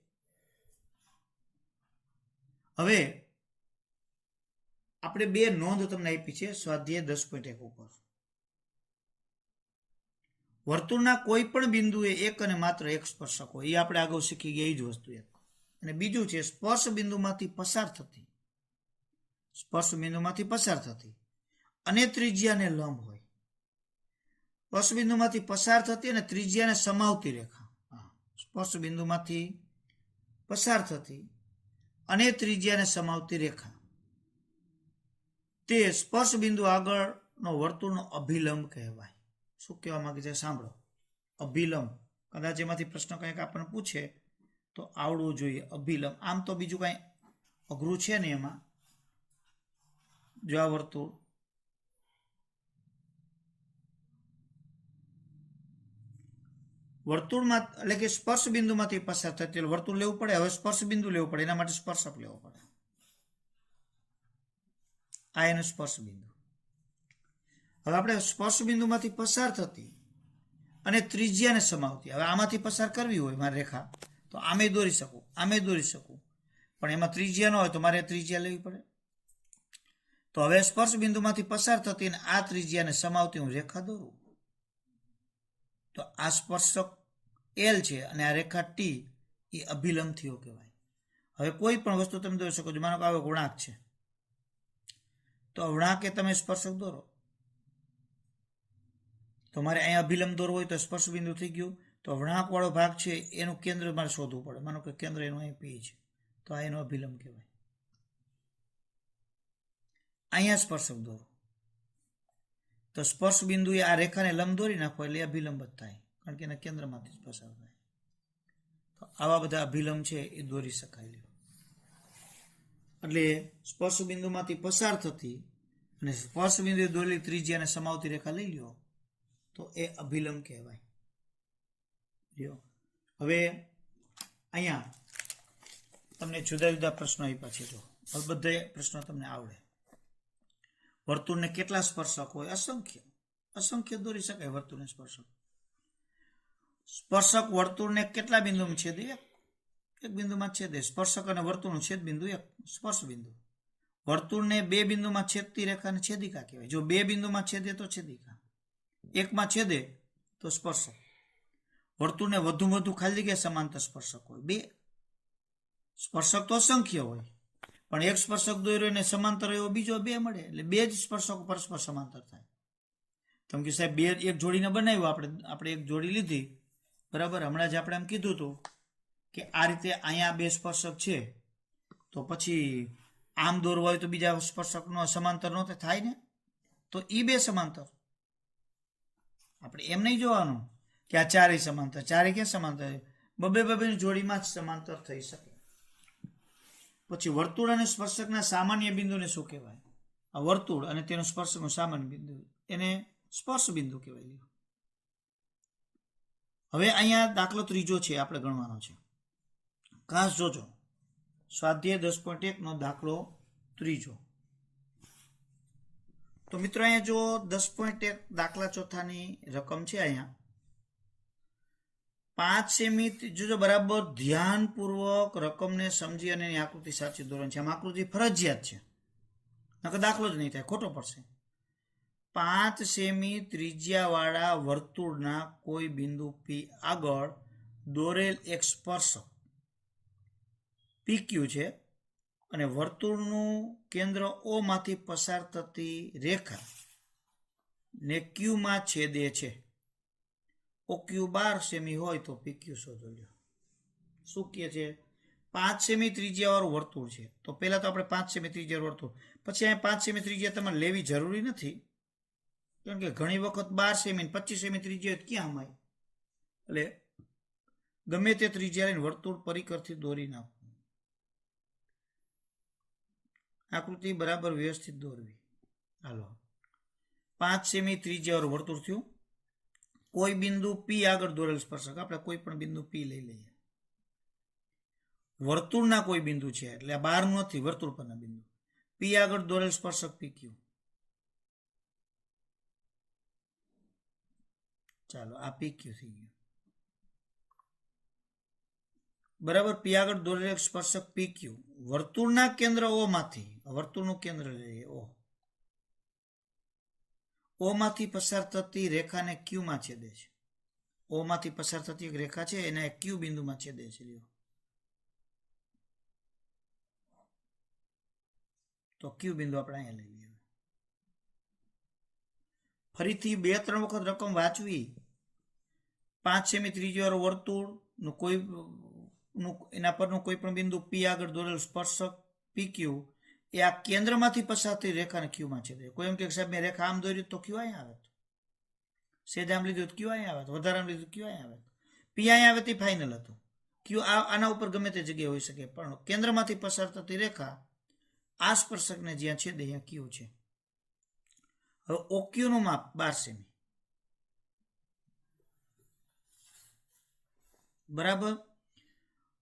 હવે આપણે 2 નોંધ તમને આપી છે સ્વાધ્યાય 10.1 ઉપર. વર્તુળના કોઈ પણ બિંદુએ એક અને માત્ર એક સ્પર્શક હોય, એ આપણે અગાઉ શીખી ગયા એ જ વસ્તુ એક. અને બીજું છે સ્પર્શ બિંદુમાંથી પસાર થતી અને ત્રિજ્યાને લંબ હોય. સ્પર્શ બિંદુમાંથી પસાર થતી અને ત્રિજ્યાને સમાવતી રેખા. સ્પર્શ બિંદુમાંથી પસાર થતી અને ત્રિજ્યાને સમાવતી રેખા, તે સ્પર્શ બિંદુ આગળનો વર્તુળનો અભિલંબ કહેવાય. શું કહેવા માંગે છે સાંભળો. અભિલંબ. કદાચ એમાંથી પ્રશ્ન કંઈક આપણને પૂછે તો આવડવું જોઈએ. અભિલંબ. આમ તો બીજું કંઈ અઘરું છે ને એમાં. જો આ વર્તુળ વર્તુળમાં એટલે કે સ્પર્શ બિંદુમાંથી પસાર થતી વર્તુળ લેવું પડે. હવે સ્પર્શ બિંદુ લેવું પડે, એના માટે સ્પર્શક લેવો પડે. આ એનું સ્પર્શ બિંદુ. હવે આપણે સ્પર્શ બિંદુમાંથી પસાર થતી અને ત્રિજ્યાને સમાવતી. હવે આમાંથી પસાર કરવી હોય મારે રેખા, તો આમે દોરી શકું, પણ એમાં ત્રિજ્યા ન હોય તો મારે ત્રિજ્યા લેવી પડે. તો હવે સ્પર્શ બિંદુમાંથી પસાર થતી અને આ ત્રિજ્યાને સમાવતી હું રેખા દોરું, તો આ સ્પર્શક એલ છે અને આ રેખા ટી એ અભિલંબ થયો કહેવાય. હવે કોઈ પણ વસ્તુ તમે દોરી શકો છો. માનો કે આવો વળાંક છે, તો વળાંકે તમે સ્પર્શક દોરો, તો મારે અહીંયા અભિલંબ દોરવો હોય તો સ્પર્શ બિંદુ થઈ ગયું. તો વળાંક વાળો ભાગ છે એનું કેન્દ્ર મારે શોધવું પડે. માનો કે કેન્દ્ર એનું અહીં પી છે, તો આ એનો અભિલંબ કહેવાય. અહીંયા સ્પર્શક દોરો, તો સ્પર્શ બિંદુએ આ રેખાને લંબ દોરી નાખો એટલે અભિલંબ જ થાય, કારણ કે એના કેન્દ્રમાંથી જ પસાર થાય. તો આવા બધા અભિલંબ છે એ દોરી શકાય. એટલે સ્પર્શ બિંદુમાંથી પસાર થતી અને સ્પર્શ બિંદુએ દોરેલી ત્રિજ્યાને સમાવતી રેખા લઈ લો, તો એ અભિલંબ કહેવાય. હવે અહીંયા તમને જુદા જુદા પ્રશ્નો આપ્યા છે. જો હવે બધા પ્રશ્નો તમને આવડે. વર્તુળને કેટલા સ્પર્શક હોય? અસંખ્ય. અસંખ્ય દોરી શકાય વર્તુળને સ્પર્શક. સ્પર્શક વર્તુળને કેટલા બિંદુમાં છેદે? એક બિંદુમાં છેદે. સ્પર્શક અને વર્તુળનું છેદ બિંદુ એક સ્પર્શ બિંદુ. વર્તુળને બે બિંદુમાં છેદતી રેખાને છેદિકા કહેવાય. જો બે બિંદુમાં છેદે તો છેદિકા, એકમાં છેદે તો સ્પર્શક. વર્તુળને વધુ ખાલી જગ્યા સમાંતર સ્પર્શક હોય બે. સ્પર્શક તો અસંખ્ય હોય, પણ એક સ્પર્શક દોર્યો ને સમાંતર એવો બીજો બે મળે, એટલે બે જ સ્પર્શકો પરસ્પર સમાંતર થાય. કેમ કે સાહેબ બે એક જોડીને બનાવ્યું, આપણે એક જોડી લીધી, બરાબર. હમણાં જ આપણે એમ કીધું હતું કે આ રીતે અહીંયા બે સ્પર્શક છે, તો પછી આમ દોરવા હોય તો બીજા સ્પર્શકનો સમાંતર નો થાય ને, તો એ બે સમાંતર. આપણે એમ નહીં જોવાનું કે આ ચારેય સમાંતર, ચારે ક્યાં સમાંતર? બબેની જોડીમાં જ સમાંતર થઈ શકે. પછી વર્તુળ અને સ્પર્શકના સામાન્ય બિંદુને શું કહેવાય? આ વર્તુળ અને તેનું સ્પર્શકનું સામાન્ય બિંદુ, એને સ્પર્શ બિંદુ કહેવાય. હવે અહીંયા દાખલો ત્રીજો છે, આપણે ગણવાનો છે. ખાસ જોજો, સ્વાધ્યાય 10.1 નો દાખલો ત્રીજો. તો મિત્રો અહીંયા જો 10.1 દાખલા ચોથાની રકમ છે. અહીંયા 5 સેમી, જોજો બરાબર ધ્યાનપૂર્વક રકમને સમજી અને એની આકૃતિ સાચી દોરવાની છે. આમ આકૃતિ ફરજિયાત છે, નકર દાખલો જ નહીં થાય, ખોટો પડશે. 5 સેમી ત્રિજ્યાવાળા વર્તુળના કોઈ બિંદુ પી આગળ દોરેલ એક સ્પર્શક PQ છે, અને વર્તુળનું કેન્દ્ર O માંથી પસાર થતી રેખા ને Q માં છેદે છે. OQ 12 સેમી હોય તો PQ શોધો લ્યો. શું કહે છે? 5 સેમી ત્રિજ્યાવાળું વર્તુળ છે. તો પહેલા તો આપણે 5 સેમી ત્રિજ્યા વર્તુળ, પછી અહીંયા 5 સેમી ત્રિજ્યા તમારે લેવી જરૂરી નથી, કારણ કે ઘણી વખત 12 સેમી 25 સેમી ત્રિજ્યા ક્યાં અમાય, એટલે ગમે તે ત્રિજ્યા લઈને વર્તુળ પરિકરથી દોરી નાખવું. આકૃતિ બરાબર વ્યવસ્થિત દોરવી. હાલો, 5 સેમી ત્રિજ્યાવાળું વર્તુળ થયું. કોઈ બિંદુ P આગળ દોરેલ સ્પર્શક, આપણે કોઈ પણ બિંદુ P લઈ લઈએ. વર્તુળના કોઈ બિંદુ છે, એટલે આ બહાર નથી, વર્તુળ પરના બિંદુ. P આગળ દોરેલ સ્પર્શક PQ. ચાલો, આ PQ થઈ ગયું, બરાબર. P આગળ દોરેલ સ્પર્શક PQ વર્તુળના કેન્દ્ર O માંથી, વર્તુળનું કેન્દ્ર લઈએ O માંથી પસાર થતી રેખાને Q માં છેદે છે. O માંથી પસાર થતી એક રેખા છે, એને Q બિંદુમાં છેદે છે. તો Q બિંદુ આપણે અહીંયા લઈ લઈએ. ફરીથી 2-3 વખત રકમ વાંચવી. 5 સેમી ત્રિજ્યાવાળું વર્તુળનું કોઈ એના પરનું કોઈ પણ બિંદુ P આગળ દોરેલ સ્પર્શક PQ એ આ કેન્દ્રમાંથી પસાર થઈ રેખાને Q માં છેદે. કોઈ એમ કે સાહેબ મેં રેખા આમ દોરી તો Q અહીંયા આવે, સેજ આમ લીધું તો Q અહીંયા આવે, વધારે આમ લીધું Q અહીંયા આવે, P અહીંયા આવે તે ફાઇનલ હતું. Q આના ઉપર ગમે તે જગ્યાએ હોઈ શકે, પણ કેન્દ્રમાંથી પસાર થતી રેખા આ સ્પર્શકને જ્યાં છેદે અહીંયા Q છે. હવે OQ નું માપ 12 સેમી, બરાબર,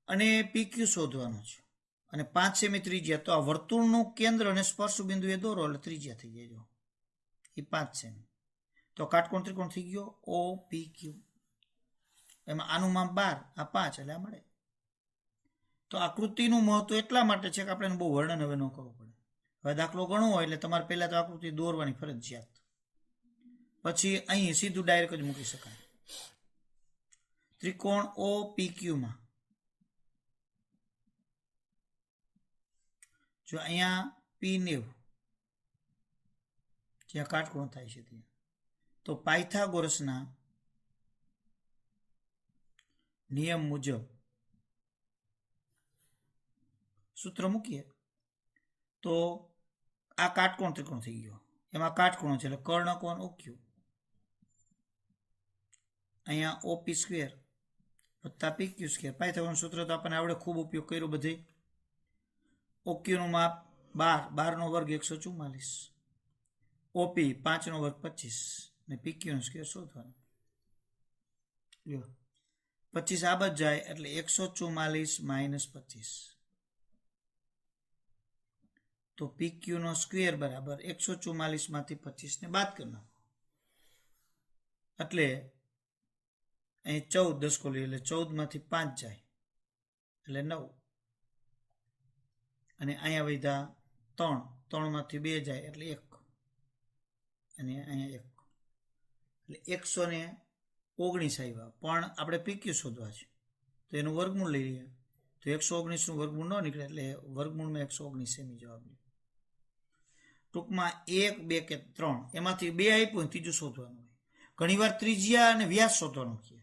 અને PQ શોધવાનો છે, અને 5 સેમી ત્રિજ્યા. તો આ વર્તુળનું કેન્દ્ર અને સ્પર્શ બિંદુ એ દોરો એટલે ત્રિજ્યા થઈ જાય. એ 5 સેમી. તો કાટકોણ ત્રિકોણ થઈ ગયો OPQ. એમાં આનું માપ 12, આ 5, એટલે આ મળે. તો આકૃતિનું મહત્વ એટલા માટે છે કે આપણે બહુ વર્ણન હવે ન કરવું પડે. હવે દાખલો ગણવો હોય એટલે તમારે પહેલા તો આકૃતિ દોરવાની ફરજિયાત, પછી અહીં સીધું ડાયરેક્ટ જ મૂકી શકાય. ત્રિકોણ OPQ માં જો અહીંયા P90 જ્યાં કાટકોણ થાય છે ત્યાં, તો પાયથાગોરસના નિયમ મુજબ સૂત્ર મૂકીએ તો આ કાટકોણ ત્રિકોણ થઈ ગયો. એમાં કાટકોણ છે એટલે કર્ણકોણ OQ, અહીંયા OP² વત્તા PQ². પાયથાગોરસનું સૂત્ર તો આપણને આવડે, ખૂબ ઉપયોગ કર્યો બધે. OQ નું માપ 12, 12 નો વર્ગ 144, OP 5 નો વર્ગ 25, ને PQ નો સ્ક્વેર શોધવાનો. 25 આ બાજુ જાય એટલે 144 - 25. તો PQ નો સ્ક્વેર બરાબર 144 માંથી 25 ને બાદ કરી નાખો એટલે અહીં 14 દસકો લઈએ એટલે 14 માંથી 5 જાય એટલે 9 અને અહીંયા વધ્યા 3 3 માંથી 2 જાય એટલે 1 અને અહીંયા 1 એટલે 119 આવ્યા પણ આપણે PQ શોધવા છે તો એનું વર્ગમૂળ લઈ લઈએ તો 119 નું વર્ગમૂળ ન નીકળે એટલે વર્ગમૂળમાં 119 સેમી જવાબ લે ટૂંકમાં 1 2 કે 3 એમાંથી 2 આપ્યું ત્રીજું શોધવાનું હોય ઘણીવાર ત્રિજ્યા અને વ્યાસ શોધવાનું કહે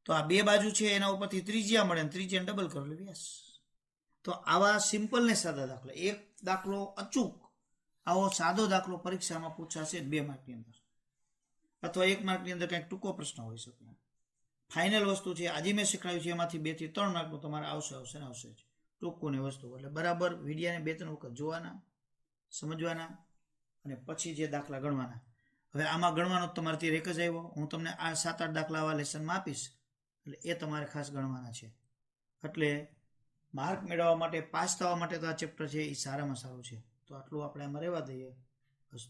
તો આ બે બાજુ છે એના ઉપરથી ત્રિજ્યા મળે ત્રિજ્યાને ડબલ કરો એટલે વ્યાસ તો આવા સિમ્પલ ને સાદા દાખલા એક દાખલો અચૂક આવો સાદો દાખલો પરીક્ષામાં પૂછાશે 2 માર્કની અંદર અથવા 1 માર્કની અંદર કંઈક ટૂંકો પ્રશ્ન હોઈ શકે ફાઇનલ વસ્તુ છે આજે મેં શીખવાડ્યું છે એમાંથી 2 થી 3 માર્કનું તમારે આવશે જ ટૂંકું વસ્તુ એટલે બરાબર વિડીયાને 2-3 વખત જોવાના સમજવાના અને પછી જે દાખલા ગણવાના હવે આમાં ગણવાનો તમારાથી એક જ આવ્યો હું તમને આ 7-8 દાખલા આવા લેસનમાં આપીશ એટલે એ તમારે ખાસ ગણવાના છે એટલે માર્ક મેળવવા માટે પાસ થવા માટે તો આ ચેપ્ટર છે એ સારામાં સારું છે તો આટલું આપણે આમાં રહેવા દઈએ બસ